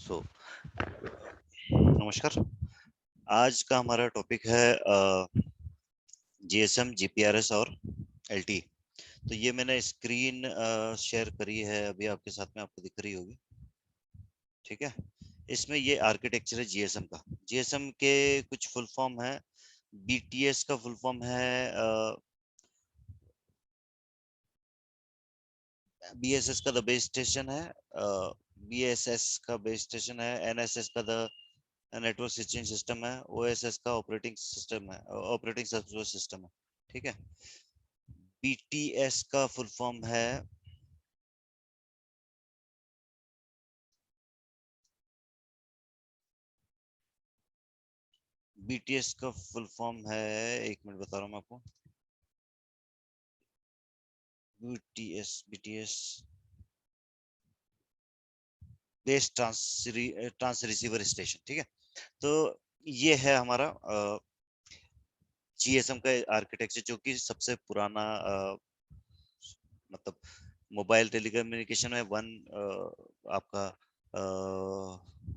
सो नमस्कार। आज का हमारा टॉपिक है जीएसएम, जीपीआरएस और एलटी। तो ये मैंने स्क्रीन शेयर करी है, अभी आपके साथ में आपको दिख रही होगी। ठीक है, इसमें ये आर्किटेक्चर है जीएसएम का। जीएसएम के कुछ फुल फॉर्म है। बीटीएस का फुल फॉर्म है बीएसएस का द बेस स्टेशन है, बीएसएस का बेस स्टेशन है, एनएसएस का द नेटवर्क स्विचिंग सिस्टम है, ओएसएस का ऑपरेटिंग सिस्टम है, ऑपरेटिंग सॉफ्टवेयर सिस्टम है। ठीक है, बीटीएस का फुल फॉर्म है बीटीएस का फुल फॉर्म है, एक मिनट बता रहा हूँ मैं आपको। BTS BTS base trans receiver station. ठीक है, तो ये है हमारा जीएसएम का आर्किटेक्चर, जो कि सबसे पुराना मतलब मोबाइल टेलीकम्युनिकेशन में आपका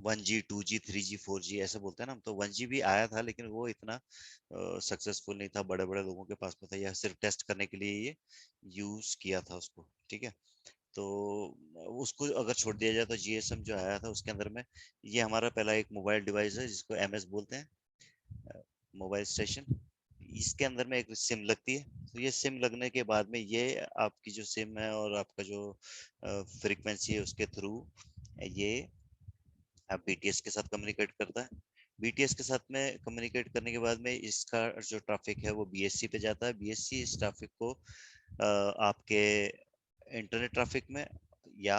1G 2G 3G 4G ऐसे बोलते हैं ना, तो 1G भी आया था, लेकिन वो इतना सक्सेसफुल नहीं था, बड़े बड़े लोगों के पास में था, यह सिर्फ टेस्ट करने के लिए ये यूज किया था उसको। ठीक है, तो उसको अगर छोड़ दिया जाए तो जीएसएम जो आया था उसके अंदर में ये हमारा पहला एक मोबाइल डिवाइस है जिसको एमएस बोलते हैं, मोबाइल स्टेशन। इसके अंदर में एक सिम लगती है। तो ये सिम लगने के बाद में ये आपकी जो सिम है और आपका जो फ्रीक्वेंसी है उसके थ्रू ये बीटीएस के साथ कम्युनिकेट करता है। बीटीएस के साथ में कम्युनिकेट करने के बाद में इसका जो ट्रैफिक है वो बीएससी पे जाता है। बीएससी इस ट्रैफिक को आपके इंटरनेट ट्रैफिक में या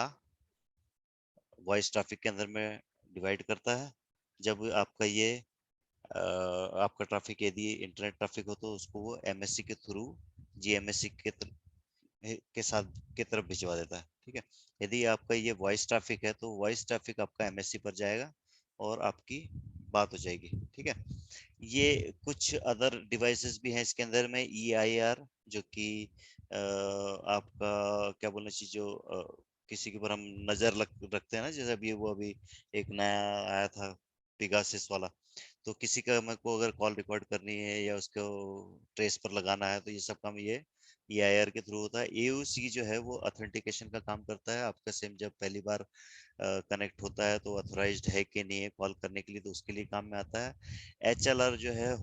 वॉइस ट्रैफिक के अंदर में डिवाइड करता है। जब आपका ये आपका ट्रैफिक यदि इंटरनेट ट्रैफिक हो तो उसको वो एमएससी के थ्रू जीएमएससी के साथ की तरफ भिजवा देता है। ठीक है, यदि आपका ये वॉइस ट्रैफिक है तो वॉइस ट्रैफिक आपका एमएससी पर जाएगा और आपकी बात हो जाएगी। ठीक है, ये कुछ अदर डिवाइसेस भी हैं इसके अंदर में, ई आई आर, जो कि आपका क्या बोलना चाहिए, जो किसी के ऊपर हम नजर रखते हैं ना, जैसे अभी अभी एक नया आया था पिगासिस वाला। तो किसी का मेरे को अगर कॉल रिकॉर्ड करनी है या उसको ट्रेस पर लगाना है तो ये सब काम ये EIR के थ्रू होता है। AOC जो है वो ऑथेंटिकेशन का काम करता है। आपका सिम जब पहली बार कनेक्ट होता है तो ऑथोराइज्ड है कि नहीं है कॉल करने के लिए, तो उसके लिए काम में आता है। HLR जो है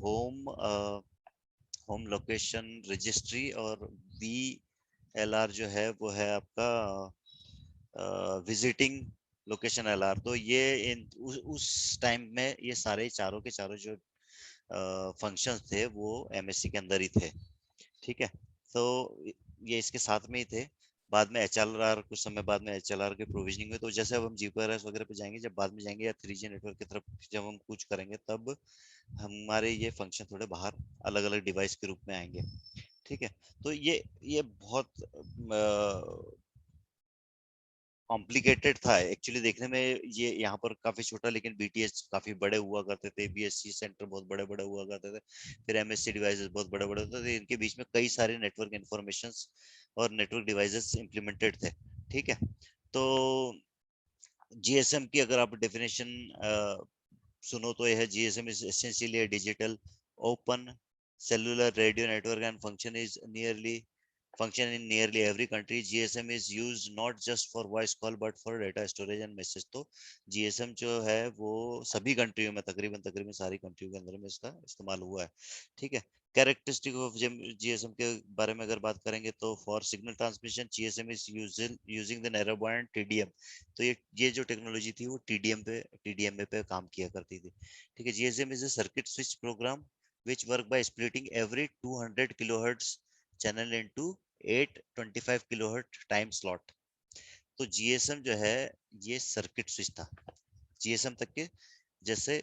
होम लोकेशन रजिस्ट्री, और VLR जो है वो है आपका विजिटिंग लोकेशन LR। तो ये उस टाइम में ये सारे चारों के चारों जो फंक्शंस थे वो MSC के अंदर ही थे। ठीक है, तो ये इसके साथ में ही थे। बाद में HLR, कुछ समय बाद में HLR के प्रोविजनिंग में, तो जैसे अब हम GPRS वगैरह पे जाएंगे, जब बाद में जाएंगे या 3G नेटवर्क की तरफ जब हम कुछ करेंगे, तब हमारे ये फंक्शन थोड़े बाहर अलग अलग डिवाइस के रूप में आएंगे। ठीक है, तो ये बहुत कॉम्प्लिकेटेड था एक्चुअली देखने में। ये यहाँ पर काफी छोटा, लेकिन बीटीएस काफी बड़े हुआ करते थे, बीएससी सेंटर बहुत बड़े बड़े हुआ करते थे, फिर एमएससी डिवाइसेस बहुत बड़े बड़े होते थे, इनके बीच में कई सारे नेटवर्क इंफॉर्मेशन और नेटवर्क डिवाइसेस इंप्लीमेंटेड थे। ठीक है, तो जीएसएम की अगर आप डेफिनेशन सुनो तो यह है, GSM is essentially a digital open cellular radio network and function in nearly every country. GSM is used not just for voice call but for data storage and message। तो GSM जो है वो सभी कंट्रियों में, तकरीबन तकरीबन सारी कंट्रियों के अंदर में इसका इस्तेमाल हुआ है। ठीक है, कैरेक्टरिस्टिक ऑफ जीएसएम के बारे में अगर बात करेंगे तो for signal transmission GSM is using the narrow band TDM. तो ये जो टेक्नोलॉजी थी वो टीडीएमए पे काम किया करती थी। ठीक है, GSM is a circuit switch program which work by splitting every 200 kilohertz channel into 825 kilohertz time slot। तो जीएसएम जो है ये सर्किट स्विच था। जीएसएम तक के जैसे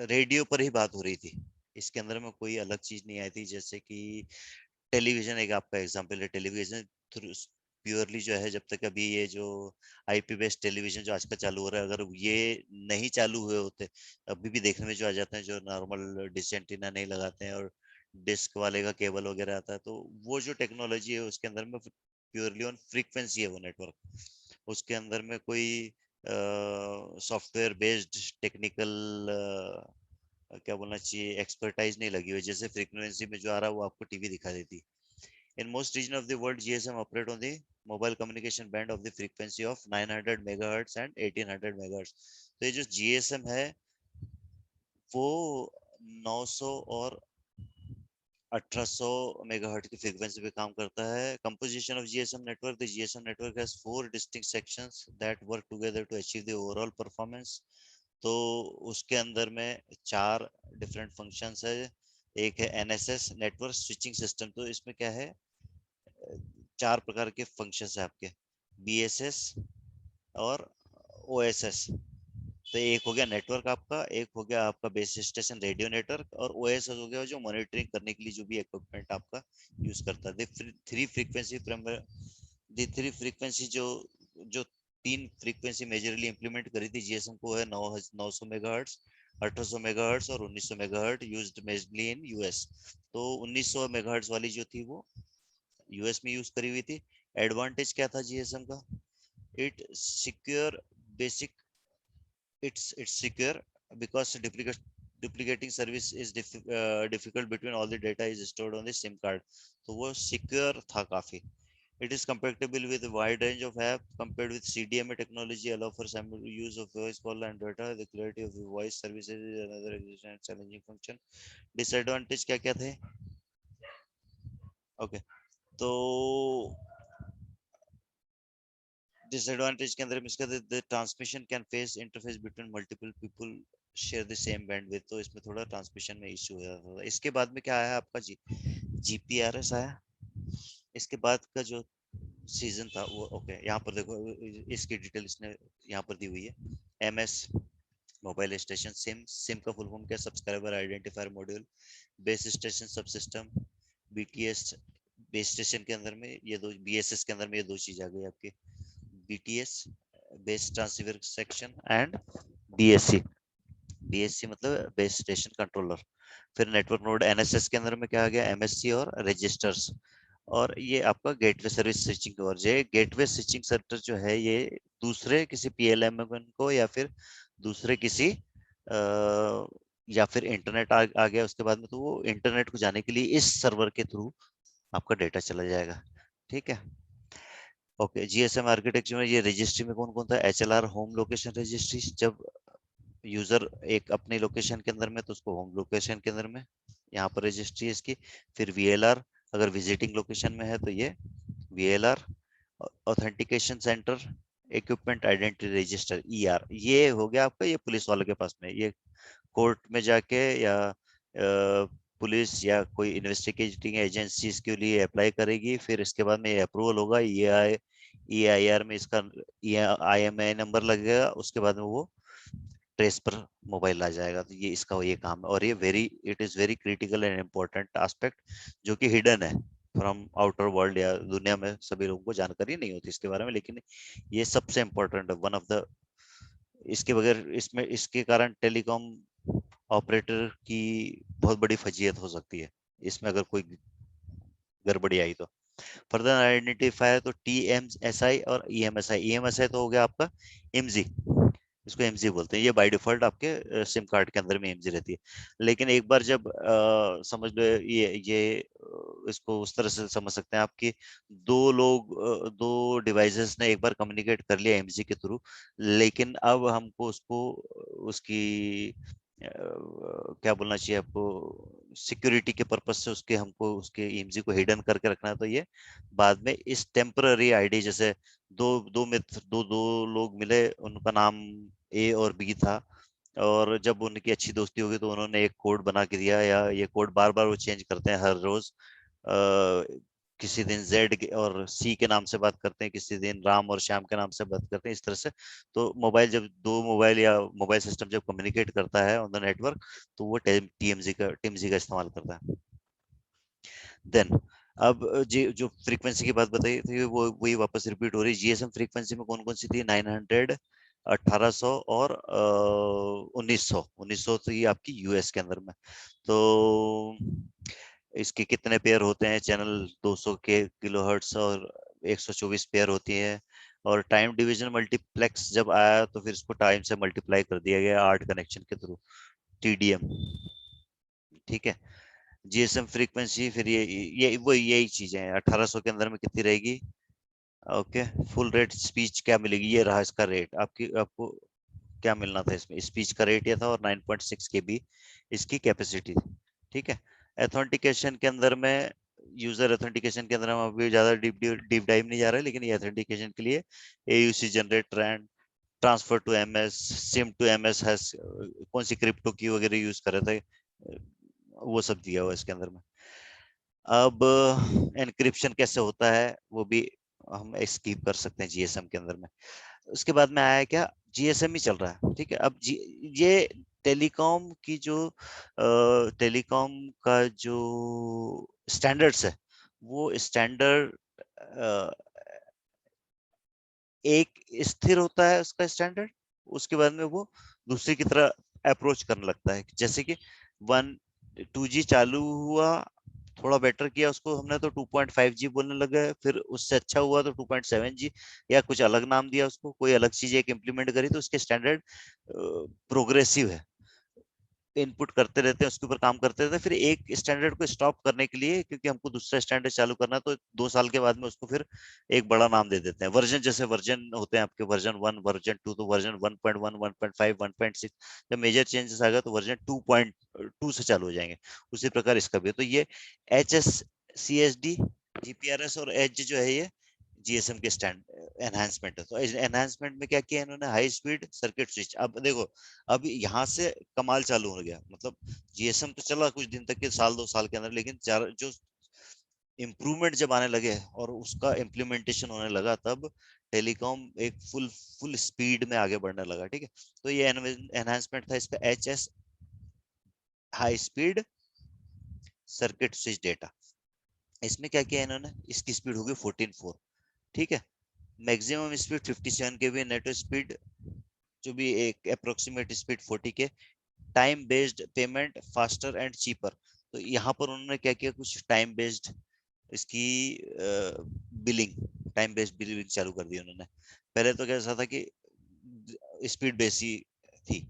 रेडियो पर ही बात हो रही थी, इसके अंदर में कोई अलग चीज नहीं आई थी। जैसे कि टेलीविजन एक आपका एग्जांपल है, टेलीविजन थ्रू प्योरली जो है, जब तक अभी ये जो आईपी बेस्ड टेलीविजन जो आजकल चालू हो रहा है, अगर ये नहीं चालू हुए होते, अभी भी देखने में जो आ जाते हैं जो नॉर्मल डिश एंटीना नहीं लगाते हैं और डिस्क वाले का केबल वगैरह आता है, तो वो जो टेक्नोलॉजी है उसके अंदर में प्योरली ऑन फ्रीक्वेंसी है वो नेटवर्क। उसके अंदर में कोई सॉफ्टवेयर बेस्ड टेक्निकल क्या बोलना चाहिए एक्सपर्टाइज नहीं लगी हुई, जैसे फ्रीक्वेंसी में जो आ रहा है वो आपको टीवी दिखा देती। In most region of the world GSM operate on the mobile communication band of the frequency of 900 megahertz and 1800 megahertz. तो ये जो जीएसएम है वो 900 और 1800 मेगाहर्ट्ज की फ्रीक्वेंसी पे काम करता है। Composition of GSM network, the GSM network has four distinct sections that work together to achieve the overall performance. तो उसके अंदर में चार डिफरेंट फंक्शंस है। एक है एनएसएस नेटवर्क स्विचिंग सिस्टम, तो इसमें क्या है, चार प्रकार के फंक्शंस है आपके, बीएसएस और ओएसएस। तो एक हो गया नेटवर्क आपका, एक हो गया आपका बेस स्टेशन रेडियो नेटवर्क, और ओएसएस हो गया जो मॉनिटरिंग करने के लिए जो भी इक्विपमेंट आपका यूज करता है। थ्री फ्रीक्वेंसी दी थ्री फ्रीक्वेंसी जो जो तीन फ्रीक्वेंसी मेजरली इंप्लीमेंट करी थी जीएसएम को है 900 मेगाहर्ट्ज, 1800 मेगाहर्ट्ज और 1900 megahertz used majorly in US. तो 1900 मेगाहर्ट्ज वाली जो थी वो यूएस में यूज करी हुई थी। एडवांटेज क्या था जीएसएम का, it secure basic, it's secure because duplicating service is difficult between all the data is stored on the SIM card, तो वो secure था काफी। It is compatible with a wide range of app compared with CDMA technology, allow for simultaneous use of voice call and data. The clarity of the voice services is another existing and challenging function. Disadvantage क्या क्या थे? Okay, तो disadvantage के अंदर इसका the transmission can face interface between multiple people share the same bandwidth, तो इसमें थोड़ा ट्रांसमिशन में इश्यू हो जाता था। इसके बाद में क्या आया आपका जीपीआरएस आया। इसके बाद का जो सीजन था वो ओके, यहाँ पर देखो इसकी डिटेल इसने यहाँ पर दी हुई है। MS mobile station SIM, SIM का फुल फॉर्म क्या, subscriber identifier module. Base station सब सिस्टम, बीटीएस। बेस स्टेशन के अंदर में ये दो, बीएसएस के अंदर में ये दो चीज आ गई आपकी, BTS base transceiver section and BSc. BSc मतलब बेस स्टेशन कंट्रोलर। फिर नेटवर्क नोड एनएसएस के अंदर में क्या आ गया, एमएससी और रजिस्टर्स। और ये आपका गेटवे सर्विस स्विचिंग और ये गेटवे स्विचिंग सेंटर जो है ये दूसरे किसी पीएलएम को या फिर दूसरे किसी या फिर इंटरनेट आ गया उसके बाद में, तो वो इंटरनेट को जाने के लिए इस सर्वर के थ्रू आपका डेटा चला जाएगा। ठीक है, ओके। जीएसएम आर्किटेक्चर में ये रजिस्ट्री में कौन कौन था, एचएलआर होम लोकेशन रजिस्ट्री, जब यूजर एक अपनी लोकेशन के अंदर में तो उसको होम लोकेशन के अंदर में यहाँ पर रजिस्ट्री है इसकी। फिर वीएलआर, अगर विजिटिंग लोकेशन में है तो ये VLR. Authentication centre, equipment identity register ER, ये हो गया आपका, ये पुलिस वालों के पास में, ये कोर्ट में जाके या पुलिस या कोई इन्वेस्टिगेटिंग एजेंसी इसके लिए अप्लाई करेगी, फिर इसके बाद में अप्रूवल होगा, ई आई आर में इसका IMEI नंबर लगेगा, उसके बाद में वो ट्रेस पर मोबाइल आ जाएगा। तो ये इसका ये काम है, और ये it is very critical and important aspect जो कि हिडन है फ्रॉम आउटर वर्ल्ड, या दुनिया में सभी लोगों को जानकारी नहीं होती इसके बारे में, लेकिन ये सबसे इम्पोर्टेंट है, वन ऑफ द। इसके बगैर इसमें इसके कारण टेलीकॉम ऑपरेटर की बहुत बड़ी फजीयत हो सकती है इसमें, अगर कोई गड़बड़ी आई तो। फर्दर आइडेंटिफायर तो TMSI और EMSI। EMSI तो हो गया आपका इमजी, इसको एमजी बोलते हैं, ये बाय डिफॉल्ट आपके सिम कार्ड के अंदर में एमजी रहती है। लेकिन एक बार जब समझ लो इसको उस तरह से समझ सकते हैं आपकी, दो डिवाइसेस ने एक बार कम्युनिकेट कर लिया एमजी के थ्रू, लेकिन अब हमको उसको उसकी क्या बोलना चाहिए आपको, सिक्योरिटी के पर्पज से उसके हमको उसके ईएमजी को हिडन करके रखना है, तो ये बाद में इस टेम्पररी आईडी, जैसे दो दो मित्र दो लोग मिले, उनका नाम A और B था, और जब उनकी अच्छी दोस्ती होगी तो उन्होंने एक कोड बना के दिया, या ये कोड बार बार वो चेंज करते हैं हर रोज। किसी दिन और C के नाम से बात करते हैं, किसी दिन राम और श्याम के नाम से बात करते हैं, इस तरह से। तो मोबाइल जब दो मोबाइल या मोबाइल सिस्टम जब कम्युनिकेट करता है ऑन द नेटवर्क, तो वो टीएमजी का इस्तेमाल करता है। देन अब जो फ्रीक्वेंसी की बात बताई थी वो वही वापस रिपीट हो रही है। जीएसएम फ्रीक्वेंसी में कौन कौन सी थी, 900, 1800 और 1900 तो ये आपकी यूएस के अंदर में। तो इसके कितने पेयर होते हैं चैनल, 200 के किलोहर्ट्ज और 124 पेयर होती है। और टाइम डिवीजन मल्टीप्लेक्स जब आया तो फिर इसको टाइम से मल्टीप्लाई कर दिया गया 8 कनेक्शन के थ्रू, TDM। ठीक है। GSM फ्रीक्वेंसी फिर ये वो यही चीजें हैं। 1800 के अंदर में कितनी रहेगी? ओके। फुल रेट स्पीच क्या मिलेगी? ये रहा इसका रेट। आपको क्या मिलना था इसमें? स्पीच का रेट ये था और 9.6 KB इसकी कैपेसिटी थी। ठीक है। एथेंटिकेशन के अंदर में, यूजर एथेंटिकेशन के अंदर हम अभी ज्यादा डीप डाइव नहीं जा रहे, लेकिन ये एथेंटिकेशन के लिए AUC generate, transfer to MS, SIM to MS है, कौन सी क्रिप्टो की वगैरह यूज कर रहे थे, वो सब दिया हुआ इसके अंदर में। अब एनक्रिप्शन कैसे होता है वो भी हम स्कीप कर सकते हैं GSM के अंदर में। उसके बाद में आया क्या? GSM ही चल रहा है। ठीक है। अब ये टेलीकॉम की जो टेलीकॉम का जो स्टैंडर्ड्स है, वो स्टैंडर्ड एक स्थिर होता है उसका स्टैंडर्ड। उसके बाद में वो दूसरी की तरह अप्रोच करने लगता है। जैसे कि 2G चालू हुआ, थोड़ा बेटर किया उसको हमने तो 2.5G बोलने लगे, फिर उससे अच्छा हुआ तो 2.7G, या कुछ अलग नाम दिया उसको, कोई अलग चीज एक इम्प्लीमेंट करी, तो उसके स्टैंडर्ड प्रोग्रेसिव है, इनपुट करते रहते हैं, उसके ऊपर काम करते रहते हैं। फिर एक स्टैंडर्ड को स्टॉप करने के लिए, क्योंकि हमको दूसरा स्टैंडर्ड चालू करना, तो 2 साल के बाद में उसको फिर एक बड़ा नाम दे देते हैं। वर्जन, जैसे वर्जन होते हैं आपके, वर्जन 1, वर्जन 2, तो वर्जन 1.1, 1.5, 1.6, जब मेजर चेंजेस आ गए तो वर्जन 2.2 से चालू हो जाएंगे। उसी प्रकार इसका भी। तो ये HSCSD, GPRS और एज जो है, ये GSM के स्टैंड एनहांसमेंट है। तो एनहांसमेंट में क्या किया इन्होंने? High speed circuit switch. अब देखो, अब यहाँ से कमाल चालू हो गया। मतलब GSM तो चला कुछ दिन तक के, साल 2 साल के अंदर, लेकिन जो इम्प्रूवमेंट जब आने लगे और उसका इम्प्लीमेंटेशन होने लगा, तब टेलीकॉम एक फुल स्पीड में आगे बढ़ने लगा। ठीक है। तो ये एनहांसमेंट था इसका, HS, high speed circuit switch data. इसमें क्या किया इन्होंने? इसकी स्पीड होगी 14.4। ठीक है। Maximum speed 57 KB, net speed जो भी एक अप्रोक्सीमेट स्पीड 40 के। Time based payment, faster and cheaper. तो यहाँ पर उन्होंने क्या किया? कुछ टाइम बेस्ड इसकी बिलिंग, टाइम बेस्ड बिलिंग चालू कर दी उन्होंने। पहले तो कैसा था कि स्पीड बेसी थी।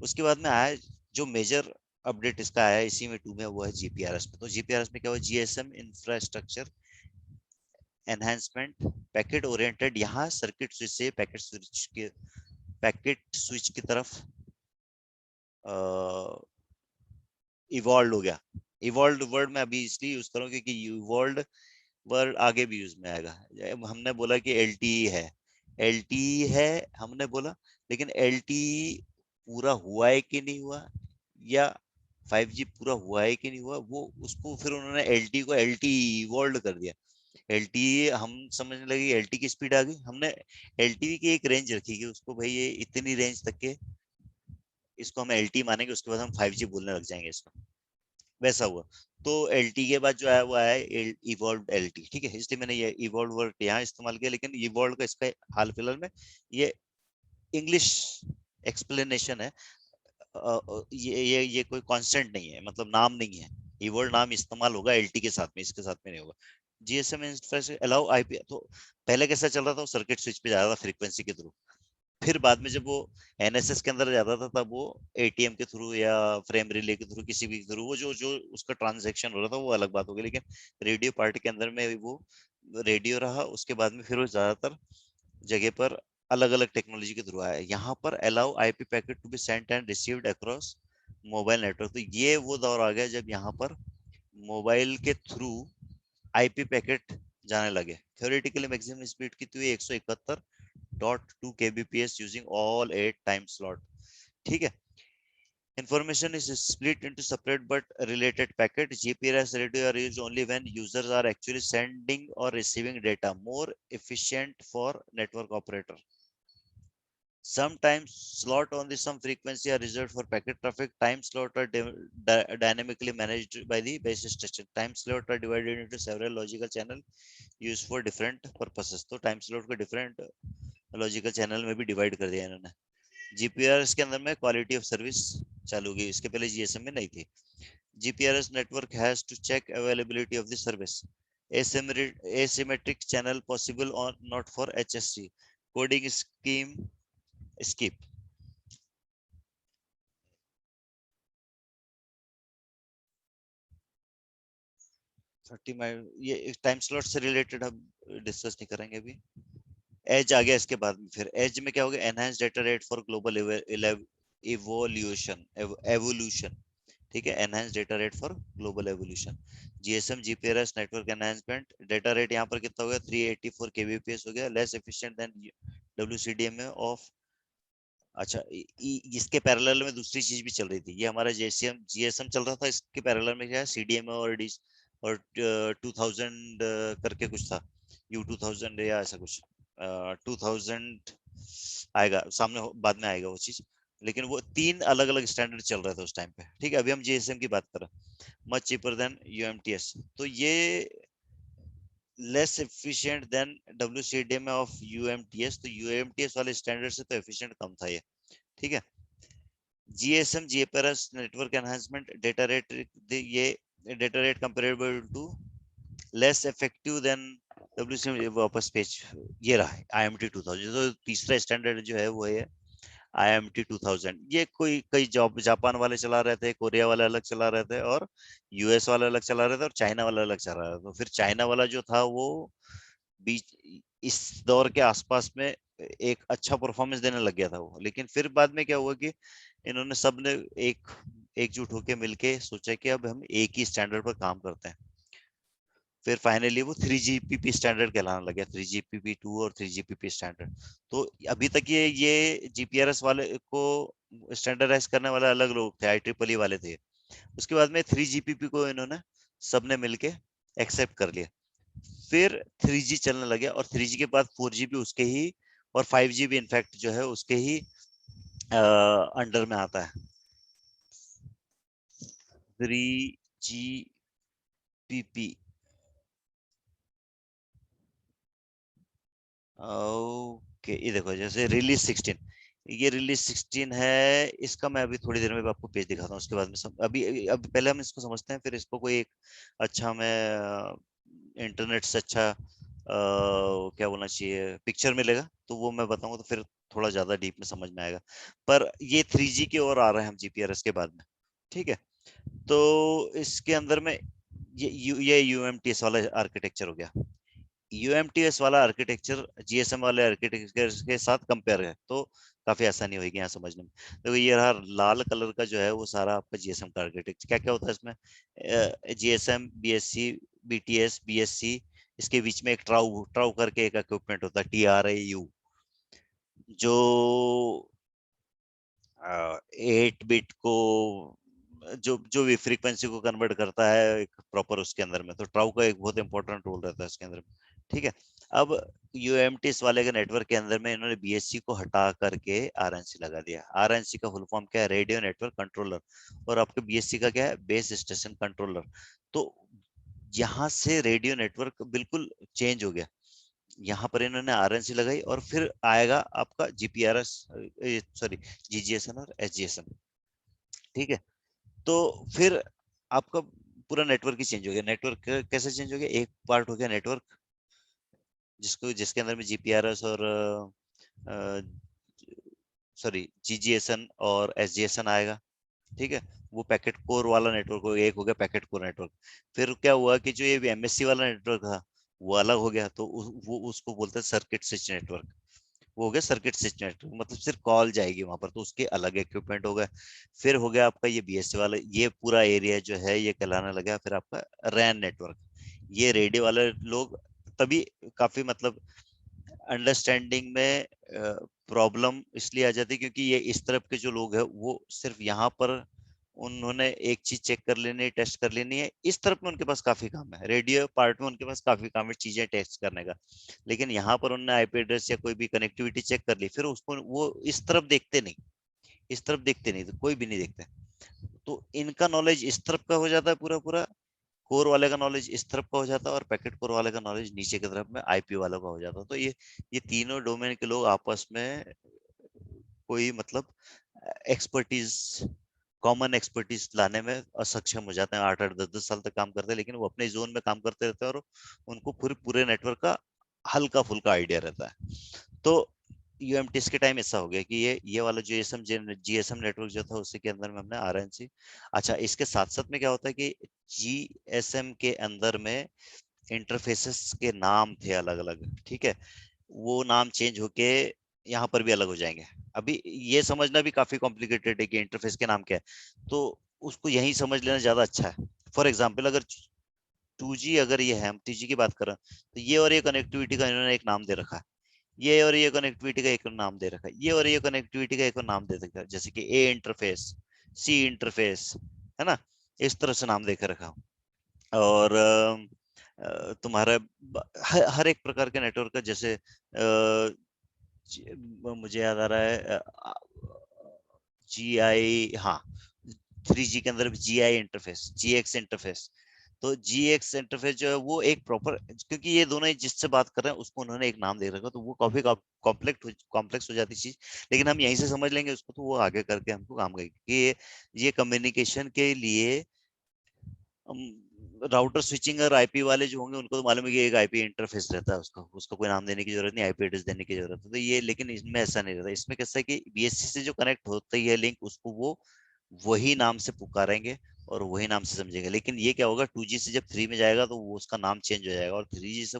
उसके बाद में आया जो मेजर अपडेट इसका आया इसी में 2 में, वो है GPRS में। तो GPRS में क्या हुआ? GSM infrastructure enhancement, packet oriented. यहाँ सर्किट स्विच से पैकेट स्विच की तरफ इवॉल्व हो गया। इवॉल्व वर्ड मैं अभी इसलिए यूज करूँ क्योंकि इवॉल्व वर्ड आगे भी यूज में आएगा। हमने बोला कि LTE है, LTE है हमने बोला, लेकिन LTE पूरा हुआ है कि नहीं हुआ, या 5G पूरा हुआ है कि नहीं हुआ, वो उसको फिर उन्होंने LTE को LTE इवॉल्व कर दिया। LTE हम समझने लगे LTE की स्पीड आ गई, हमने LTE की एक रेंज रखी कि उसको भाई ये इतनी रेंज तक के इसको हम LTE मानेंगे, उसके बाद हम 5G बोलने लग जाएंगे इसको। वैसा हुआ। तो LTE के बाद जो आया वो आया इवॉल्व LTE। ठीक है। इसलिए मैंने ये इवॉल्व वर्ड यहाँ इस्तेमाल किया, लेकिन इवॉल्व का इसका हाल फिलहाल में ये इंग्लिश एक्सप्लेनेशन है। ये कोई कांस्टेंट नहीं है, मतलब नाम नहीं है। इवॉल्व नाम इस्तेमाल होगा LTE के साथ में, इसके साथ में नहीं होगा। GSM infrastructure allow IP। तो पहले कैसा चल रहा था? सर्किट स्विच पे जा रहा था फ्रीक्वेंसी के थ्रू। फिर बाद में जब वो NSS के अंदर जाता था, तब वो ATM के थ्रू या फ्रेम रिले के थ्रू, किसी भी थ्रू, वो जो जो उसका ट्रांजैक्शन हो रहा था वो अलग बात हो गई। लेकिन रेडियो पार्ट के अंदर में वो रेडियो रहा। उसके बाद में फिर वो ज्यादातर जगह पर अलग अलग टेक्नोलॉजी के थ्रू आया। यहाँ पर allow IP packet to be sent and received across mobile network. तो ये वो दौर आ गया जब यहाँ पर मोबाइल के थ्रू IP पैकेट जाने लगे। थ्योरेटिकली मैक्सिमम स्पीड की थी 171.2 kbps using all 8 time slot। ठीक है। Information is split into separate but related packets. GPRS radio are used only when users are actually sending or receiving data, more efficient for network operator. Sometimes slot on the some frequency are reserved for packet traffic. Time slot are dynamically managed by the base station. Time slot are divided into several logical channels used for different purposes. तो time slot को different logical channel में भी divide कर दिया इन्होंने। GPRS के अंदर में क्वालिटी ऑफ सर्विस चालू की, इसके पहले GSM में नहीं थी। GPRS network has to check availability of the service. Asymmetric channel possible or not for HSC. Coding scheme skip. 30 ये टाइम स्लॉट से रिलेटेड हम डिस्कस नहीं करेंगे अभी। एज आ गया इसके बाद में, फिर एज में क्या होगा, enhance data rate for global evolution evolution. ठीक है, enhance data rate for global evolution. GSM GPRS network enhancement, data rate यहाँ पर कितना हो गया, 384 केबीपीएस हो गया, लेस एफिशिएंट देन डब्ल्यूसीडीएमए ऑफ। अच्छा, इसके पैरेलल में दूसरी चीज भी चल रही थी, ये हमारा जेसीएम जीएसएम चल रहा था, इसके पैरेलल में क्या है, सीडीएमए और डी और 2000 करके कुछ था, यू 2000 या ऐसा कुछ 2000 आएगा सामने, बाद में आएगा वो चीज। लेकिन वो तीन अलग अलग स्टैंडर्ड चल रहे थे उस टाइम पे। ठीक है, अभी हम जीएसएम की बात कर रहे हैं, मच चीपर देन यूएमटीएस। तो ये less efficient than WCDM of UMTS, तो यूएमटीएस वाले स्टैंडर्ड से तो एफिशिएंट कम था ये। ठीक है, GSM GPRS network enhancement data rate, ये data rate comparable to less effective than WCDM. वापस पेज ये रहा है आईएमटी 2000, तो तीसरा स्टैंडर्ड जो है वो है आईएमटी 2000। ये कोई कई जॉब जापान वाले चला रहे थे, कोरिया वाले अलग चला रहे थे, और यूएस वाले अलग चला रहे थे, और चाइना वाला अलग चला रहा था। तो फिर चाइना वाला जो था वो बीच इस दौर के आसपास में एक अच्छा परफॉर्मेंस देने लग गया था वो। लेकिन फिर बाद में क्या हुआ कि इन्होंने सब ने एकजुट होकर मिलके सोचा कि अब हम एक ही स्टैंडर्ड पर काम करते हैं। फिर फाइनली वो 3GPP स्टैंडर्ड कहलाने लगा, 3GPP2 और 3GPP स्टैंडर्ड। तो अभी तक ये जीपीआरएस वाले को स्टैंडर्डाइज करने वाले अलग लोग थे, IEEE वाले थे। उसके बाद में 3GPP को इन्होंने सबने मिलके एक्सेप्ट कर लिया। फिर 3G चलने लगे, और 3G के बाद 4G भी उसके ही, और 5G भी इनफैक्ट जो है उसके ही अंडर में आता है। 3GPP, ओके, ये देखो जैसे रिलीज 16, ये रिलीज 16 है, इसका मैं अभी थोड़ी देर में आपको पेज दिखाता हूँ। उसके बाद में अभी पहले हम इसको समझते हैं, फिर इसको कोई एक अच्छा, मैं इंटरनेट से अच्छा क्या बोलना चाहिए, पिक्चर मिलेगा तो वो मैं बताऊंगा, तो फिर थोड़ा ज्यादा डीप में समझ में आएगा। पर ये 3G की ओर आ रहे हैं हम जीपीआरएस के बाद में। ठीक है, तो इसके अंदर में ये यूएमटीएस वाला आर्किटेक्चर हो गया। यूएमटीएस वाला आर्किटेक्चर जीएसएम वाले आर्किटेक्चर के साथ कंपेयर है, तो काफी आसानी होगी यहाँ समझने में। तो ये रहा लाल कलर का जो है वो सारा आपका जीएसएम का आर्किटेक्चर। क्या क्या होता है इसमें, जीएसएम, बीएससी, बीटीएस, बीएससी, इसके बीच में एक ट्राउ ट्राउ करके एक इक्विपमेंट होता है, TRAU, जो 8 बिट को जो जो भी फ्रीक्वेंसी को कन्वर्ट करता है एक प्रॉपर उसके अंदर में, तो ट्राउ का एक बहुत इंपॉर्टेंट रोल रहता है इसके अंदर में। ठीक है, अब यूएमटीएस वाले के नेटवर्क के अंदर में इन्होंने बीएससी को हटा करके आरएनसी लगा दिया। आरएनसी का फुल फॉर्म क्या है, रेडियो नेटवर्क कंट्रोलर, और आपके बीएससी का क्या है, बेस स्टेशन कंट्रोलर। तो यहाँ से रेडियो नेटवर्क बिल्कुल चेंज हो गया, यहाँ पर इन्होंने आरएनसी लगाई, और फिर आएगा आपका जीपीआरएस, सॉरी, जीजीएसएन और एसजीएसएन। ठीक है, तो फिर आपका पूरा नेटवर्क ही चेंज हो गया। नेटवर्क कैसे चेंज हो गया, एक पार्ट हो गया नेटवर्क जिसको जिसके अंदर में जीपीआरएस और सॉरी जीजीएसएन और एसजीएसएन आएगा। ठीक है, वो पैकेट कोर वाला नेटवर्क हो गया, एक हो गया पैकेट कोर नेटवर्क। फिर क्या हुआ कि जो ये एमएससी वाला नेटवर्क था वो अलग हो गया, तो वो उसको बोलते हैं सर्किट स्विच नेटवर्क। वो हो गया सर्किट स्विच नेटवर्क, मतलब सिर्फ कॉल जाएगी वहां पर, तो उसके अलग इक्विपमेंट हो गए। फिर हो गया आपका ये बीएससी वाला, ये पूरा एरिया जो है ये कहलाने लगा फिर आपका रैन नेटवर्क। ये रेडियो वाले लोग तभी काफी मतलब अंडरस्टैंडिंग में प्रॉब्लम इसलिए आ जाती है क्योंकि ये इस तरफ के जो लोग हैं वो सिर्फ यहाँ पर उन्होंने एक चीज चेक कर लेनी है, टेस्ट कर लेनी है, इस तरफ में उनके पास काफी काम है, रेडियो पार्ट में उनके पास काफी काम है चीजें टेस्ट करने का। लेकिन यहाँ पर उन्होंने आईपी एड्रेस या कोई भी कनेक्टिविटी चेक कर ली, फिर उसको वो इस तरफ देखते नहीं, इस तरफ देखते नहीं, तो कोई भी नहीं देखते। तो इनका नॉलेज इस तरफ का हो जाता है पूरा पूरा, कोर वाले का नॉलेज इस तरफ का हो जाता है, और पैकेट कोर वाले का नॉलेज नीचे की तरफ में आईपी वालों का हो जाता है। तो ये तीनों डोमेन के लोग आपस में कोई मतलब एक्सपर्टीज, कॉमन एक्सपर्टीज लाने में असक्षम हो जाते हैं। 8 8 10 10 साल तक काम करते हैं, लेकिन वो अपने जोन में काम करते रहते हैं, और उनको पूरे पूरे नेटवर्क का हल्का फुल्का आइडिया रहता है। तो यूएमटीएस के टाइम ऐसा हो गया कि ये वाला जीएसएम नेटवर्क जो था उसी के अंदर में हमने आरएनसी। अच्छा, इसके साथ साथ में क्या होता है कि जीएसएम के अंदर में इंटरफेसेस के नाम थे अलग अलग, ठीक है, वो नाम चेंज होके यहाँ पर भी अलग हो जाएंगे। अभी ये समझना भी काफी कॉम्प्लिकेटेड है कि इंटरफेस के नाम क्या है, तो उसको यही समझ लेना ज्यादा अच्छा है। फॉर एग्जाम्पल, अगर 2G अगर ये है, हम 3G की बात कर रहे हैं, तो ये और ये कनेक्टिविटी का इन्होंने एक नाम दे रखा है, ये और ये कनेक्टिविटी का एक नाम दे रखा है, ये और ये कनेक्टिविटी का एक नाम दे रखा है, जैसे कि ए इंटरफेस, सी इंटरफेस, है ना, इस तरह से नाम देकर रखा हूँ। और तुम्हारा हर एक प्रकार के नेटवर्क का, जैसे मुझे याद आ रहा है GI, हाँ, 3G के अंदर जी आई इंटरफेस, GX इंटरफेस। तो GX इंटरफेस जो है वो एक प्रॉपर, क्योंकि ये दोनों जिससे बात कर रहे हैं उसको उन्होंने एक नाम दे रखा, तो वो काफी कॉम्प्लेक्स हो जाती चीज, लेकिन हम यहीं से समझ लेंगे उसको, तो वो आगे करके हमको काम करेगी कि ये कम्युनिकेशन के लिए राउटर स्विचिंग और आईपी वाले जो होंगे उनको तो मालूम है कि एक आईपी इंटरफेस रहता है, उसका उसका कोई नाम देने की जरूरत नहीं, आईपी एड्रेस देने की जरूरत है, तो ये, लेकिन इसमें ऐसा नहीं रहता। इसमें कैसा है कि बीएससी से जो कनेक्ट होती है लिंक, उसको वो वही नाम से पुकारेंगे और वही नाम से समझेंगे। लेकिन ये क्या होगा, 2G से जब 3 में जाएगा तो वो उसका नाम चेंज हो जाएगा, और 3G से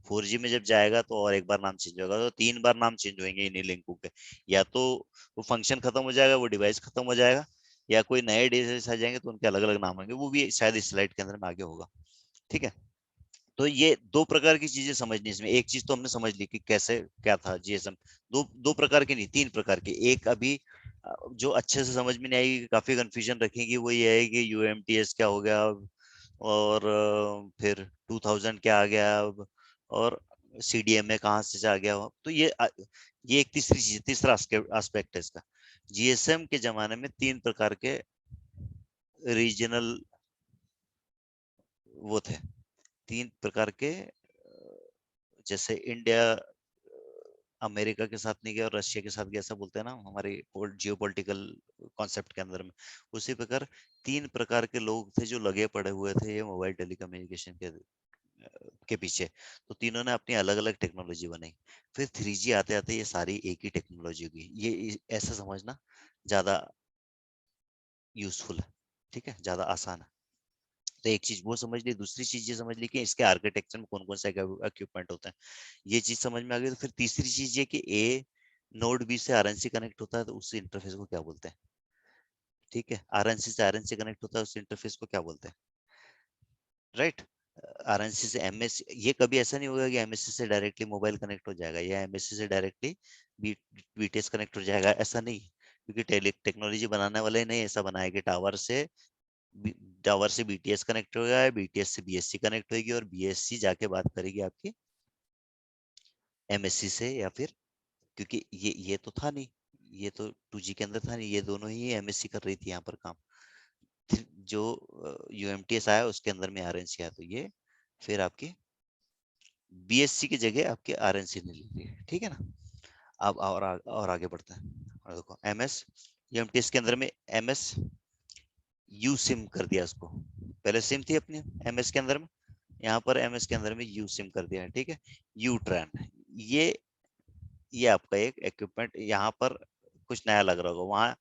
4G में जब जाएगा तो और एक बार नाम चेंज होगा, तो 3 बार नाम चेंज होंगे इन्हीं लिंकों के। या तो वो फंक्शन खत्म हो जाएगा, वो डिवाइस खत्म हो जाएगा, या कोई नए डिवाइस आ जाएंगे तो उनके अलग अलग नाम होंगे, वो भी शायद इस स्लाइड के अंदर में आगे होगा। ठीक है, तो ये दो प्रकार की चीजें समझनी इसमें। एक चीज तो हमने समझ ली कि कैसे क्या था जीएसएम, दो दो प्रकार की नहीं, 3 प्रकार की। एक अभी जो अच्छे से समझ में नहीं आएगी, काफी कंफ्यूजन रखेगी, वो ये है कि यूएमटीएस क्या हो गया अब, और फिर 2000 क्या आ गया अब, और सीडीएमए कहाँ से आ गया। तो ये एक तीसरी चीज, तीसरा एस्पेक्ट है इसका। जीएसएम के जमाने में 3 प्रकार के रीजनल वो थे, 3 प्रकार के, जैसे इंडिया अमेरिका के साथ नहीं गया और रशिया के साथ गया, ऐसा बोलते हैं ना हमारे जियो पॉलिटिकल कॉन्सेप्ट के अंदर में। उसी प्रकार 3 प्रकार के लोग थे जो लगे पड़े हुए थे ये मोबाइल टेलीकम्युनिकेशन के पीछे। तो तीनों ने अपनी अलग अलग टेक्नोलॉजी बनाई। फिर 3G आते आते ये सारी एक ही टेक्नोलॉजी होगी, ये ऐसा समझना ज्यादा यूजफुल है, ठीक है, ज्यादा आसान है। तो एक चीज वो समझ ली, दूसरी चीज ये समझ ली कि इसके आर्किटेक्चर में कौन कौन से इक्विपमेंट होते हैं, ये चीज समझ में आ गई। तो फिर तीसरी चीज ये कि ए नोड बी से आरएनसी कनेक्ट होता है तो उस इंटरफेस को क्या बोलते हैं, ठीक है, आरएनसी से आरएनसी कनेक्ट होता है उस इंटरफेस को क्या बोलते हैं, राइट। आरएनसी से एमएससी, ये कभी ऐसा नहीं होगा कि एमएससी से डायरेक्टली मोबाइल कनेक्ट हो जाएगा या एमएससी से डायरेक्टली बीटीएस कनेक्ट हो जाएगा, ऐसा नहीं। क्योंकि टेक्नोलॉजी बनाने वाले ने ऐसा बनाया कि टावर से बीटीएस कनेक्ट होगा, बीटीएस से बीएससी कनेक्ट होगी, और बीएससी जाके बात करेगी आपकी एमएससी से, या फिर, क्योंकि ये तो था नहीं, ये तो 2G के अंदर था नहीं, ये दोनों ही एमएससी कर रही थी यहाँ पर काम। जो यूएमटीएस आया उसके अंदर में आरएनसी आया, तो ये फिर आपकी बीएससी की जगह आपके आरएनसी ने ले ली, ठीक है ना। अब और आगे बढ़ते हैं। और देखो एमएस, यूएमटीएस के अंदर में एमएस यू सिम कर दिया उसको, पहले सिम थी अपनी एमएस के अंदर में, यहाँ पर एमएस के अंदर में यू सिम कर दिया है, ठीक है, यू ट्रैन। ये ये आपका एक इक्विपमेंट यहाँ पर कुछ नया लग रहा होगा, वहां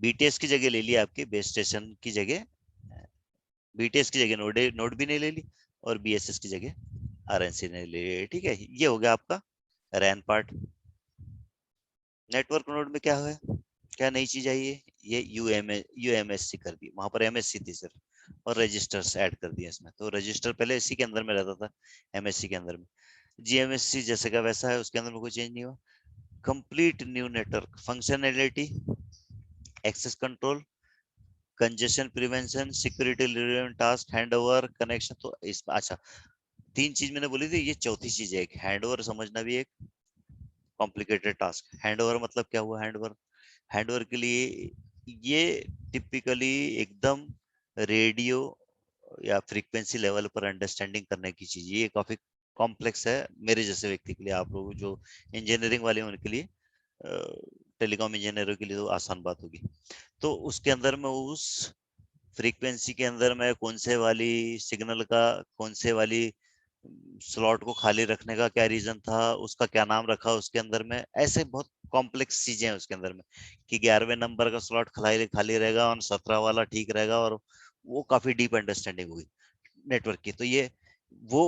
बीटीएस की जगह ले ली, आपकी बेस स्टेशन की जगह, बीटीएस की जगह नोड भी नहीं ले ली, और बीएसएस की जगह आरएनसी ने ले ली, ठीक है। ये हो गया आपका रैन पार्ट। नेटवर्क नोड में क्या है, क्या नई चीज आई है, ये यूएमएससी कर दी, वहां पर एमएससी थी सिर्फ, और रजिस्टर्स ऐड कर दिए इसमें। तो रजिस्टर पहले इसी के अंदर में रहता था, एमएससी के अंदर में। जीएमएससी जैसे का वैसा है, उसके अंदर में कोई चेंज नहीं हुआ। Complete new network functionality, access control, congestion prevention, security relevant task, handover, connection. तो इस, अच्छा, 3 चीज मैंने बोली थी, ये चौथी चीज है। एक हैंडओवर समझना भी एक कॉम्प्लिकेटेड टास्क। हैंडओवर मतलब क्या हुआ, हैंडओवर, हैंडओवर के लिए ये टिपिकली एकदम रेडियो या फ्रीक्वेंसी लेवल पर अंडरस्टैंडिंग करने की चीज, ये काफी कॉम्प्लेक्स है मेरे जैसे व्यक्ति के लिए। आप लोग जो इंजीनियरिंग वाले हैं उनके लिए, टेलीकॉम इंजीनियरों के लिए तो आसान बात होगी। तो उसके अंदर में उस फ्रीक्वेंसी के अंदर में कौन से वाली सिग्नल का, कौन से वाली स्लॉट को खाली रखने का क्या रीजन था, उसका क्या नाम रखा उसके अंदर में, ऐसे बहुत कॉम्प्लेक्स चीजें हैं उसके अंदर में, कि 11वें नंबर का स्लॉट खाली खाली रहेगा और 17 वाला ठीक रहेगा, और वो काफी डीप अंडरस्टैंडिंग होगी नेटवर्क की। तो ये वो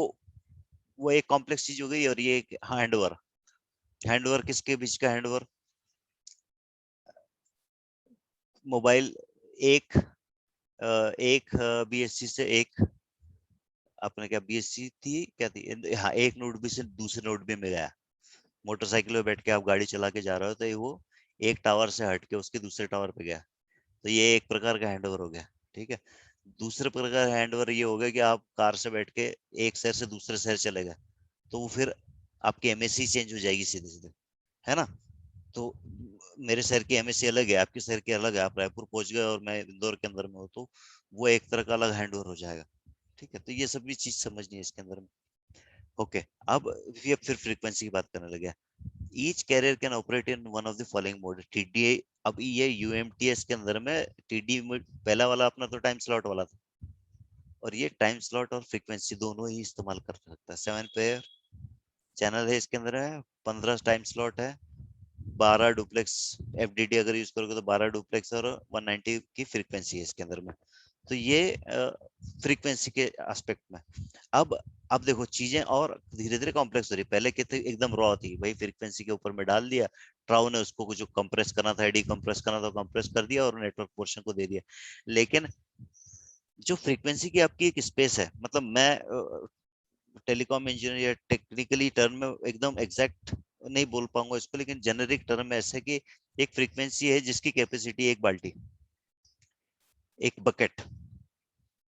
वो एक कॉम्प्लेक्स चीज हो गई। और ये हैंडओवर, हैंडओवर किसके बीच का हैंडओवर, मोबाइल एक एक बीएससी से एक, अपने क्या बीएससी थी क्या थी, हाँ, एक नोड बी से दूसरे नोड बी में गया। मोटरसाइकिल पे बैठ के आप गाड़ी चला के जा रहे हो, तो वो एक टावर से हट के उसके दूसरे टावर पे गया। तो ये एक प्रकार का हैंडओवर हो गया। ठीक है। दूसरे प्रकार का हैंडओवर ये हो गया कि आप कार से बैठ के एक शहर से दूसरे शहर चले गए, तो वो फिर आपकी एमएससी चेंज हो जाएगी सीधे सीधे, है ना। तो मेरे शहर की एमएससी अलग है, आपके शहर की अलग है, आप रायपुर पहुंच गए और मैं इंदौर के अंदर में हूँ, तो वो एक तरह का अलग हैंडओवर हो जाएगा। ठीक है। तो ये सब भी चीज समझनी है इसके अंदर में। ओके। अब ये फिर फ्रीक्वेंसी की बात करने लगे। Each carrier can operate in one of the following mode, TDA. अब ये यूएमटीएस के अंदर में टीडी पहला वाला अपना तो टाइम स्लॉट वाला था, और ये टाइम स्लॉट और फ्रीक्वेंसी दोनों ही इस्तेमाल कर सकता है। 7 पेयर चैनल है इसके अंदर है, 15 टाइम स्लॉट है, 12 डुप्लेक्स एफडीडी अगर यूज करोगे तो 12 डुप्लेक्स, और 190 की फ्रीक्वेंसी है इसके अंदर में। तो ये फ्रीक्वेंसी के एस्पेक्ट में। अब अब देखो चीजें और धीरे धीरे कॉम्प्लेक्स हो रही। पहले के थे एकदम रॉ थी भाई, फ्रीक्वेंसी के ऊपर में डाल दिया, ट्राउ ने उसको जो कंप्रेस करना था, डीकंप्रेस करना था, कंप्रेस कर दिया और नेटवर्क पोर्शन को दे दिया। लेकिन जो फ्रीक्वेंसी की आपकी एक स्पेस है, मतलब मैं टेलीकॉम इंजीनियर या टेक्निकली टर्म में एकदम एग्जैक्ट नहीं बोल पाऊंगा इसको, लेकिन जेनेरिक टर्म में ऐसे कि एक फ्रीक्वेंसी है जिसकी कैपेसिटी एक बाल्टी, एक बकेट,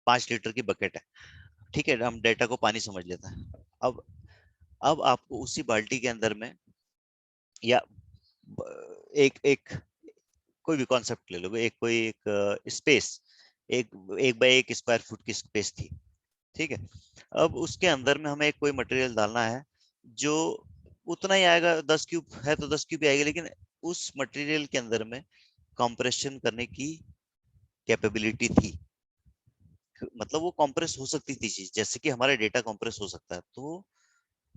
5 लीटर की बकेट है। ठीक है, हम डेटा को पानी समझ लेते हैं। अब आपको उसी बाल्टी के अंदर में, या एक एक कोई भी कॉन्सेप्ट ले लो, एक कोई एक स्पेस, एक एक बाय एक स्क्वायर फुट की स्पेस थी। ठीक है। अब उसके अंदर में हमें कोई मटेरियल डालना है जो उतना ही आएगा, 10 क्यूब है तो 10 क्यूब ही आएगा, लेकिन उस मटेरियल के अंदर में कंप्रेशन करने की कैपेबिलिटी थी। मतलब वो कंप्रेस हो सकती थी चीज, जैसे कि हमारा डेटा कंप्रेस हो सकता है। तो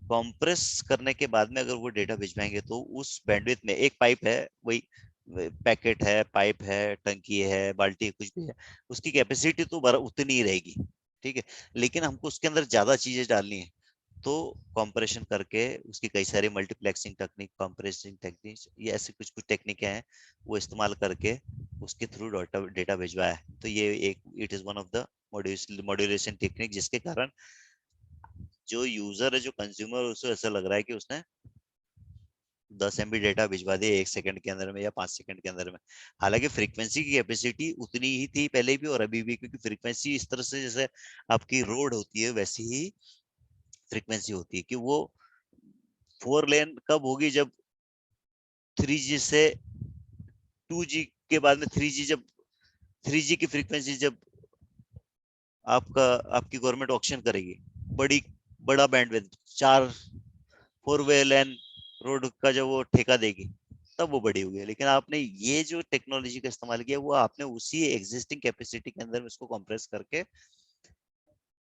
कंप्रेस करने के बाद में अगर वो डेटा भिजवाएंगे तो उस बैंडविड्थ में, एक पाइप है, वही पैकेट है, पाइप है, टंकी है, बाल्टी कुछ भी है, उसकी कैपेसिटी तो उतनी ही रहेगी। ठीक है। लेकिन हमको उसके अंदर ज्यादा चीजें डालनी है, तो कंप्रेशन करके उसकी कई सारी मल्टीप्लेक्सिंग टेक्निक, कंप्रेसिंग टेक्निक, ये ऐसे कुछ कुछ टेक्निकें हैं, वो इस्तेमाल करके उसके थ्रू डेटा भिजवाया है। तो ये एक it is one of the modulation technique, जिसके कारण जो यूजर है, जो कंज्यूमर, उसे ऐसा लग रहा है कि उसने 10 MB डेटा भिजवा दिया 1 सेकंड के अंदर में या 5 सेकंड के अंदर में। हालांकि फ्रीक्वेंसी की कैपेसिटी उतनी ही थी पहले भी और अभी भी, क्योंकि फ्रीक्वेंसी इस तरह से जैसे आपकी रोड होती है वैसी ही फ्रीक्वेंसी होती है, कि वो 4 लेन कब होगी, जब 3G से 2G के बाद में 3G, जब 3G की फ्रीक्वेंसी जब आपका आपकी गवर्नमेंट ऑक्शन करेगी, बड़ी बड़ा बैंडविड्थ, 4 4 वे लेन रोड का जब वो ठेका देगी, तब वो बड़ी हुई है। लेकिन आपने ये जो टेक्नोलॉजी का इस्तेमाल किया, वो आपने उसी एग्जिस्टिंग कैपेसिटी के अंदर उसको कंप्रेस करके